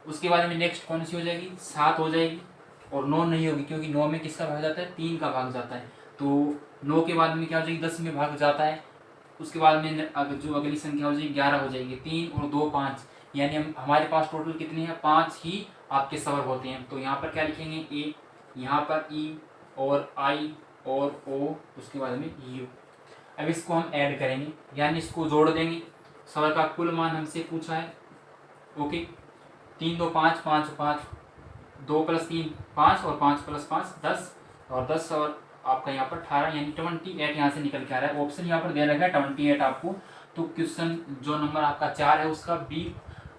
उसके बाद में नेक्स्ट कौन सी हो जाएगी 7 हो जाएगी, और 9 नहीं होगी क्योंकि 9 में किसका भाग जाता है 3 का भाग जाता है। तो 9 के बाद में क्या हो जाएगी 10 में भाग जाता है। उसके बाद में जो अगली संख्या हो जाएगी 11 हो जाएगी, 3 और 2 5, यानी हमारे पास टोटल कितने हैं 5 ही आपके स्वर होते हैं। तो यहाँ पर क्या लिखेंगे ए, यहाँ पर ई और आई और ओ, उसके बाद में यू। अब इसको हम ऐड करेंगे यानी इसको जोड़ देंगे, स्वर का कुल मान हमसे पूछा है। ओके, 3 2 5 5 5, 2 + 3 5 और 5 + 5 10, और 10 और आपका यहाँ पर 18 यानी 28 यहाँ से निकल के आ रहा है। ऑप्शन यहाँ पर दे रखा है 28 आपको। तो क्वेश्चन जो नंबर आपका 4 है उसका बी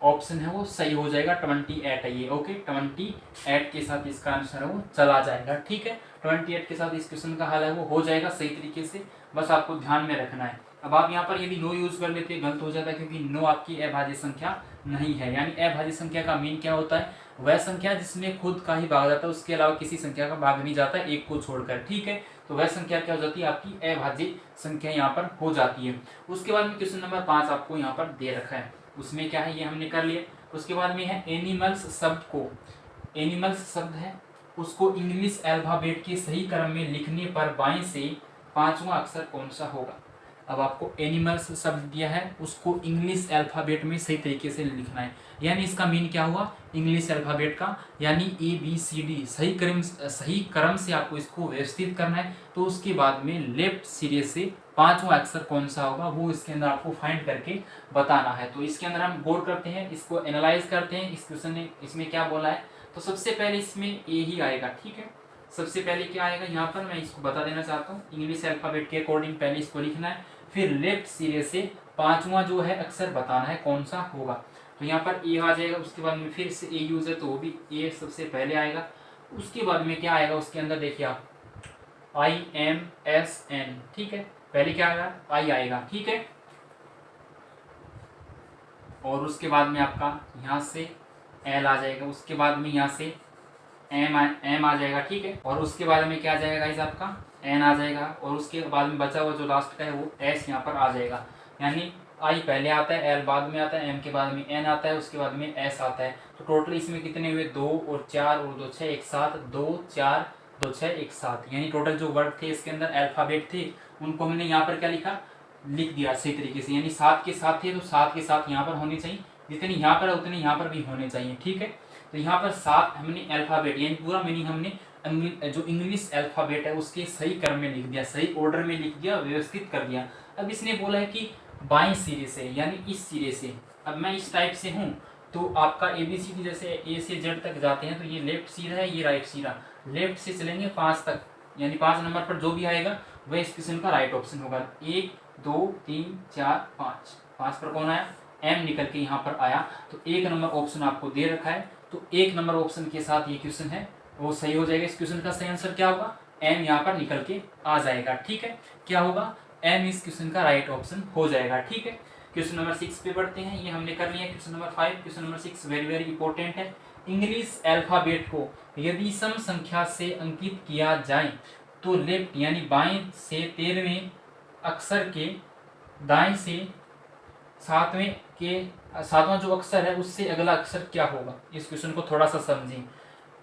ऑप्शन है वो सही हो जाएगा, 28 है ये। ओके, 28 के साथ इसका आंसर है वो चला जाएगा। ठीक है, 28 के साथ इस क्वेश्चन का हल है वो हो जाएगा सही तरीके से, बस आपको ध्यान में रखना है। अब आप यहाँ पर यदि नो यूज कर लेते हैं गलत हो जाता है, क्योंकि नो आपकी अभाज्य संख्या नहीं है। यानी अभाज्य संख्या का मीन क्या होता है, वह संख्या जिसमें खुद का ही भाग जाता है, उसके अलावा किसी संख्या का भाग नहीं जाता एक को छोड़कर। ठीक है, तो वह संख्या क्या हो जाती है आपकी अभाज्य संख्या यहाँ पर हो जाती है। उसके बाद में क्वेश्चन नंबर 5 आपको यहाँ पर दे रखा है, उसमें क्या है ये हमने कर लिया। उसके बाद में है एनिमल्स शब्द को, एनिमल्स शब्द है उसको इंग्लिश अल्फाबेट के सही क्रम में लिखने पर बाएं से 5वां अक्षर कौन सा होगा। अब आपको एनिमल्स शब्द दिया है उसको इंग्लिश अल्फाबेट में सही तरीके से लिखना है, यानी इसका मीन क्या हुआ इंग्लिश अल्फाबेट का, यानी ABCD सही क्रम से आपको इसको व्यवस्थित करना है। तो उसके बाद में लेफ्ट सिरे से 5वां अक्षर कौन सा होगा वो इसके अंदर आपको फाइंड करके बताना है। तो इसके अंदर हम गौर करते हैं, इसको एनालाइज करते हैं, इस क्वेश्चन ने इसमें क्या बोला है। तो सबसे पहले इसमें ए ही आएगा। ठीक है, सबसे पहले क्या आएगा यहाँ पर मैं इसको बता देना चाहता हूँ, इंग्लिश अल्फाबेट के अकॉर्डिंग पहले इसको लिखना है, फिर लेफ्ट सिरे से 5वां जो है अक्षर बताना है कौन सा होगा। तो यहाँ पर ए आ जाएगा, उसके बाद में फिर से ए यूज है तो वो भी ए सबसे पहले आएगा। उसके बाद में क्या आएगा उसके अंदर देखिए आप IMSN। ठीक है, पहले क्या आएगा आई आएगा। ठीक है, और उसके बाद में आपका यहाँ से एल आ जाएगा, उसके बाद में यहाँ से एम आ जाएगा, ठीक है। और उसके बाद में क्या आ जाएगा गाइस आपका एन आ जाएगा, और उसके बाद में बचा हुआ जो लास्ट का है वो एस यहाँ पर आ जाएगा। यानी आई पहले आता है, एल बाद में आता है, एम के बाद में एन आता है, उसके बाद में एस आता है। तो टोटल इसमें कितने हुए 2 और 4 और 2 6 एक साथ, 2 4 2 6 एक साथ। यानी टोटल जो वर्ड थे इसके अंदर अल्फाबेट थे उनको हमने यहाँ पर क्या लिखा, लिख दिया सही तरीके से। यानी 7 के साथ थे तो 7 के साथ यहाँ पर होने चाहिए, जितने यहाँ पर है उतने यहाँ पर भी होने चाहिए, ठीक है। तो यहाँ पर 7 हमने अल्फाबेट यानी पूरा मीनिंग हमने जो इंग्लिश अल्फाबेट है उसके सही क्रम में लिख दिया, सही ऑर्डर में लिख दिया, व्यवस्थित कर दिया। अब इसने बोला है कि बाएं सिरे से यानी इस सिरे से, अब मैं इस टाइप से हूँ तो आपका ABCD जैसे ए से जेड तक जाते हैं तो ये लेफ्ट सिरा है, ये राइट सिरा, लेफ्ट से चलेंगे 5 तक, यानी 5 नंबर पर जो भी आएगा वह इस क्वेश्चन का राइट ऑप्शन होगा। 1 2 3 4 5, 5 पर कौन आया, एम निकल के यहाँ पर आया। तो 1 नंबर ऑप्शन आपको दे रखा है, तो 1 नंबर ऑप्शन के साथ ये क्वेश्चन है वो सही हो जाएगा। इस क्वेश्चन का सही आंसर क्या होगा, एम यहाँ पर निकल के आ जाएगा, ठीक है। क्या होगा, एम इस क्वेश्चन का राइट ऑप्शन हो जाएगा, ठीक है। क्वेश्चन नंबर 6 पे बढ़ते हैं, ये हमने कर लिया। Question number 5, question number 6 very very important है। इंग्लिश अल्फाबेट को यदि सम संख्या से अंकित किया जाए तो लेफ्ट यानी बाएं से 13वें अक्षर के दाएं से 7वां जो अक्षर है उससे अगला अक्षर क्या होगा। इस क्वेश्चन को थोड़ा सा समझें।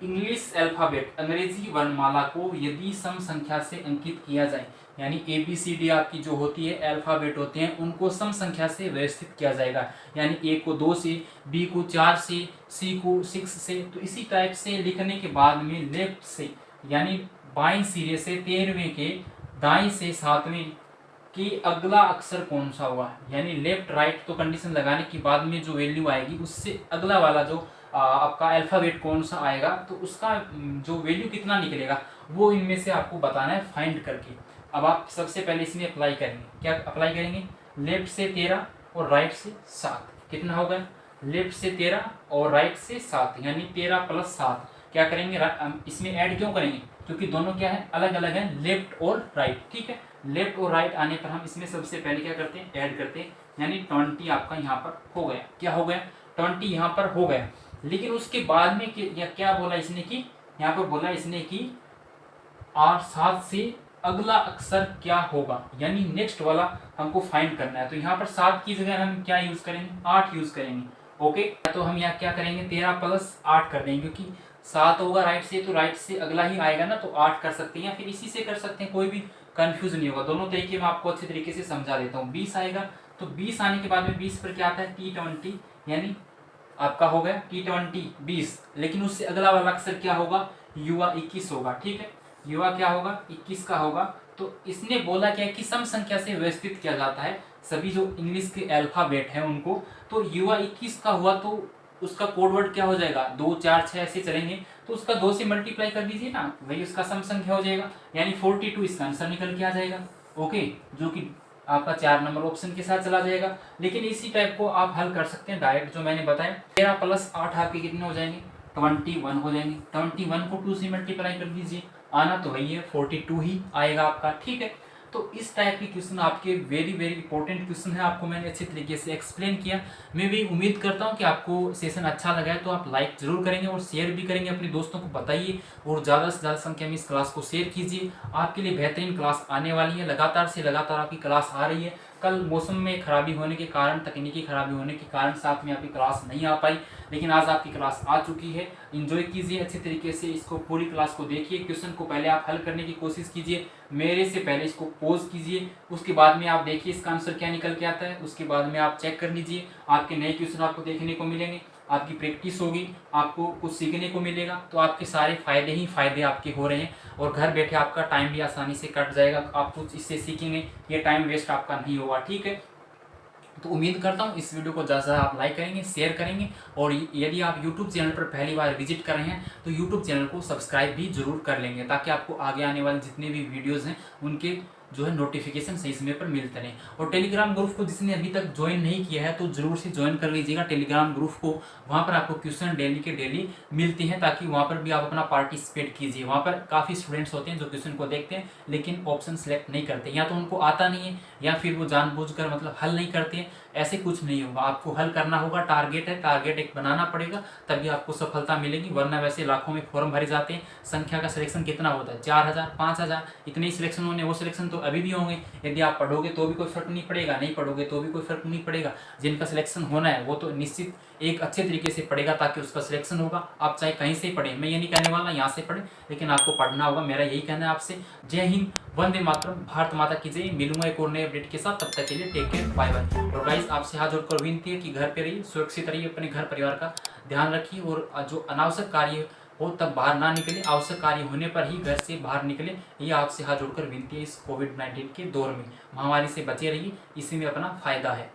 इंग्लिश अल्फाबेट अंग्रेजी वर्णमाला को यदि सम संख्या से अंकित किया जाए, यानी ABCD आपकी जो होती है अल्फाबेट होते हैं उनको सम संख्या से व्यवस्थित किया जाएगा। यानी A को 2 से, B को 4 से, C को 6 से। तो इसी टाइप से लिखने के बाद में लेफ्ट से यानी बाएं सिरे से 13वें के दाएं से 7वें कि अगला अक्षर कौन सा हुआ, यानी लेफ्ट राइट तो कंडीशन लगाने के बाद में जो वैल्यू आएगी उससे अगला वाला जो आपका अल्फाबेट कौन सा आएगा तो उसका जो वैल्यू कितना निकलेगा वो इनमें से आपको बताना है फाइंड करके। अब आप सबसे पहले इसमें अप्लाई करेंगे, क्या अप्लाई करेंगे, लेफ्ट से 13 और राइट से 7, कितना होगा, लेफ्ट से 13 और राइट से 7 यानी 13 + 7। क्या करेंगे, इसमें ऐड क्यों करेंगे, क्योंकि दोनों क्या है, अलग अलग है, लेफ्ट और राइट, ठीक है। लेफ्ट और राइट आने पर हम इसमें सबसे पहले क्या करते हैं, ऐड करते हैं, यानी 20 आपका यहाँ पर हो गया। क्या हो गया, 20 यहाँ पर हो गया। लेकिन उसके बाद में क्या बोला इसने कि, यहाँ पर बोला इसने कि 7 से अगला अक्षर क्या होगा, यानी नेक्स्ट वाला हमको फाइंड करना है। तो यहाँ पर 7 की जगह हम क्या यूज करेंगे, 8 यूज करेंगे, ओके। तो हम यहाँ क्या करेंगे, 13 + 8 कर देंगे, क्योंकि 7 होगा राइट से तो राइट से अगला ही आएगा ना, तो 8 कर सकते हैं या फिर इसी से कर सकते हैं, कोई भी कंफ्यूज नहीं होगा। दोनों तरीके में आपको अच्छे तरीके से समझा देता हूँ। 20 आएगा तो 20 आने के बाद में 20 पर क्या आता है, T20, यानी आपका हो गया T20 20, लेकिन उससे अगला वाला अक्षर क्या होगा, युवा 21 होगा, ठीक है। युवा क्या होगा, 21 का होगा। तो इसने बोला क्या कि सम संख्या से व्यवस्थित किया जाता है सभी जो इंग्लिश के अल्फाबेट हैं उनको। तो युवा 21 का हुआ तो उसका कोड वर्ड क्या हो जाएगा, 2 4 6 ऐसे चलेंगे, तो उसका 2 से मल्टीप्लाई कर दीजिए ना, वही उसका सम संख्या हो जाएगा, यानी 42 इसका आंसर निकल के आ जाएगा, ओके, जो कि आपका 4 नंबर ऑप्शन के साथ चला जाएगा। लेकिन इसी टाइप को आप हल कर सकते हैं डायरेक्ट, जो मैंने बताया। 13 + 8 आपके कितने हो जाएंगे, 21 हो जाएंगे। 21 को 2 से मल्टीप्लाई कर दीजिए, आना तो वही है, 42 ही आएगा आपका, ठीक है। तो इस टाइप के क्वेश्चन आपके वेरी वेरी इंपॉर्टेंट क्वेश्चन है, आपको मैंने अच्छे तरीके से एक्सप्लेन किया। मैं भी उम्मीद करता हूं कि आपको सेशन अच्छा लगा है, तो आप लाइक जरूर करेंगे और शेयर भी करेंगे, अपने दोस्तों को बताइए और ज़्यादा से ज़्यादा संख्या में इस क्लास को शेयर कीजिए। आपके लिए बेहतरीन क्लास आने वाली है, लगातार से लगातार आपकी क्लास आ रही है। कल मौसम में खराबी होने के कारण, तकनीकी खराबी होने के कारण साथ में आपकी क्लास नहीं आ पाई, लेकिन आज आपकी क्लास आ चुकी है। एंजॉय कीजिए अच्छे तरीके से, इसको पूरी क्लास को देखिए, क्वेश्चन को पहले आप हल करने की कोशिश कीजिए, मेरे से पहले इसको पोज कीजिए, उसके बाद में आप देखिए इसका आंसर क्या निकल के आता है, उसके बाद में आप चेक कर लीजिए, आपके नए क्वेश्चन आपको देखने को मिलेंगे, आपकी प्रैक्टिस होगी, आपको कुछ सीखने को मिलेगा। तो आपके सारे फायदे ही फायदे आपके हो रहे हैं और घर बैठे आपका टाइम भी आसानी से कट जाएगा। आप कुछ इससे सीखेंगे, ये टाइम वेस्ट आपका नहीं होगा, ठीक है। तो उम्मीद करता हूँ इस वीडियो को ज़्यादा से आप लाइक करेंगे, शेयर करेंगे, और यदि आप YouTube चैनल पर पहली बार विजिट कर रहे हैं तो YouTube चैनल को सब्सक्राइब भी जरूर कर लेंगे, ताकि आपको आगे आने वाले जितने भी वीडियोज़ हैं उनके जो है नोटिफिकेशन सही समय पर मिलते रहें। और टेलीग्राम ग्रुप को जिसने अभी तक ज्वाइन नहीं किया है तो जरूर से ज्वाइन कर लीजिएगा टेलीग्राम ग्रुप को। वहाँ पर आपको क्वेश्चन डेली के डेली मिलते हैं, ताकि वहाँ पर भी आप अपना पार्टिसिपेट कीजिए। वहाँ पर काफ़ी स्टूडेंट्स होते हैं जो क्वेश्चन को देखते हैं लेकिन ऑप्शन सेलेक्ट नहीं करते, या तो उनको आता नहीं है या फिर वो जानबूझकर मतलब हल नहीं करते हैं। ऐसे कुछ नहीं होगा, आपको हल करना होगा। टारगेट है, टारगेट एक बनाना पड़ेगा, तभी आपको सफलता मिलेगी। वरना वैसे लाखों में फॉर्म भरे जाते हैं, संख्या का सिलेक्शन कितना होता है, 4000 5000 इतने ही सिलेक्शन होने, वो सिलेक्शन तो अभी भी होंगे। यदि आप पढ़ोगे तो भी कोई फर्क नहीं पड़ेगा, नहीं पढ़ोगे तो भी कोई फर्क नहीं पड़ेगा। जिनका सिलेक्शन होना है वो तो निश्चित एक अच्छे तरीके से पढ़ेगा ताकि उसका सिलेक्शन होगा। आप चाहे कहीं से पढ़ें, मैं ये नहीं कहने वाला यहाँ से पढ़ें, लेकिन आपको पढ़ना होगा। मेरा यही कहना है आपसे। जय हिंद, वंदे मातरम, भारत माता की जय। मिलूंगा एक और नए अपडेट के साथ, तब तक के लिए टेक केयर, बाय बाय। और गाइस आपसे हाथ जोड़कर विनती है कि घर पे रहिए, सुरक्षित रहिए, अपने घर परिवार का ध्यान रखिए, और जो अनावश्यक कार्य हो तब बाहर ना निकले, आवश्यक कार्य होने पर ही घर से बाहर निकले। ये आपसे हाथ जोड़कर विनती है। इस कोविड-19 के दौर में महामारी से बचे रहिए, इसी में अपना फायदा है।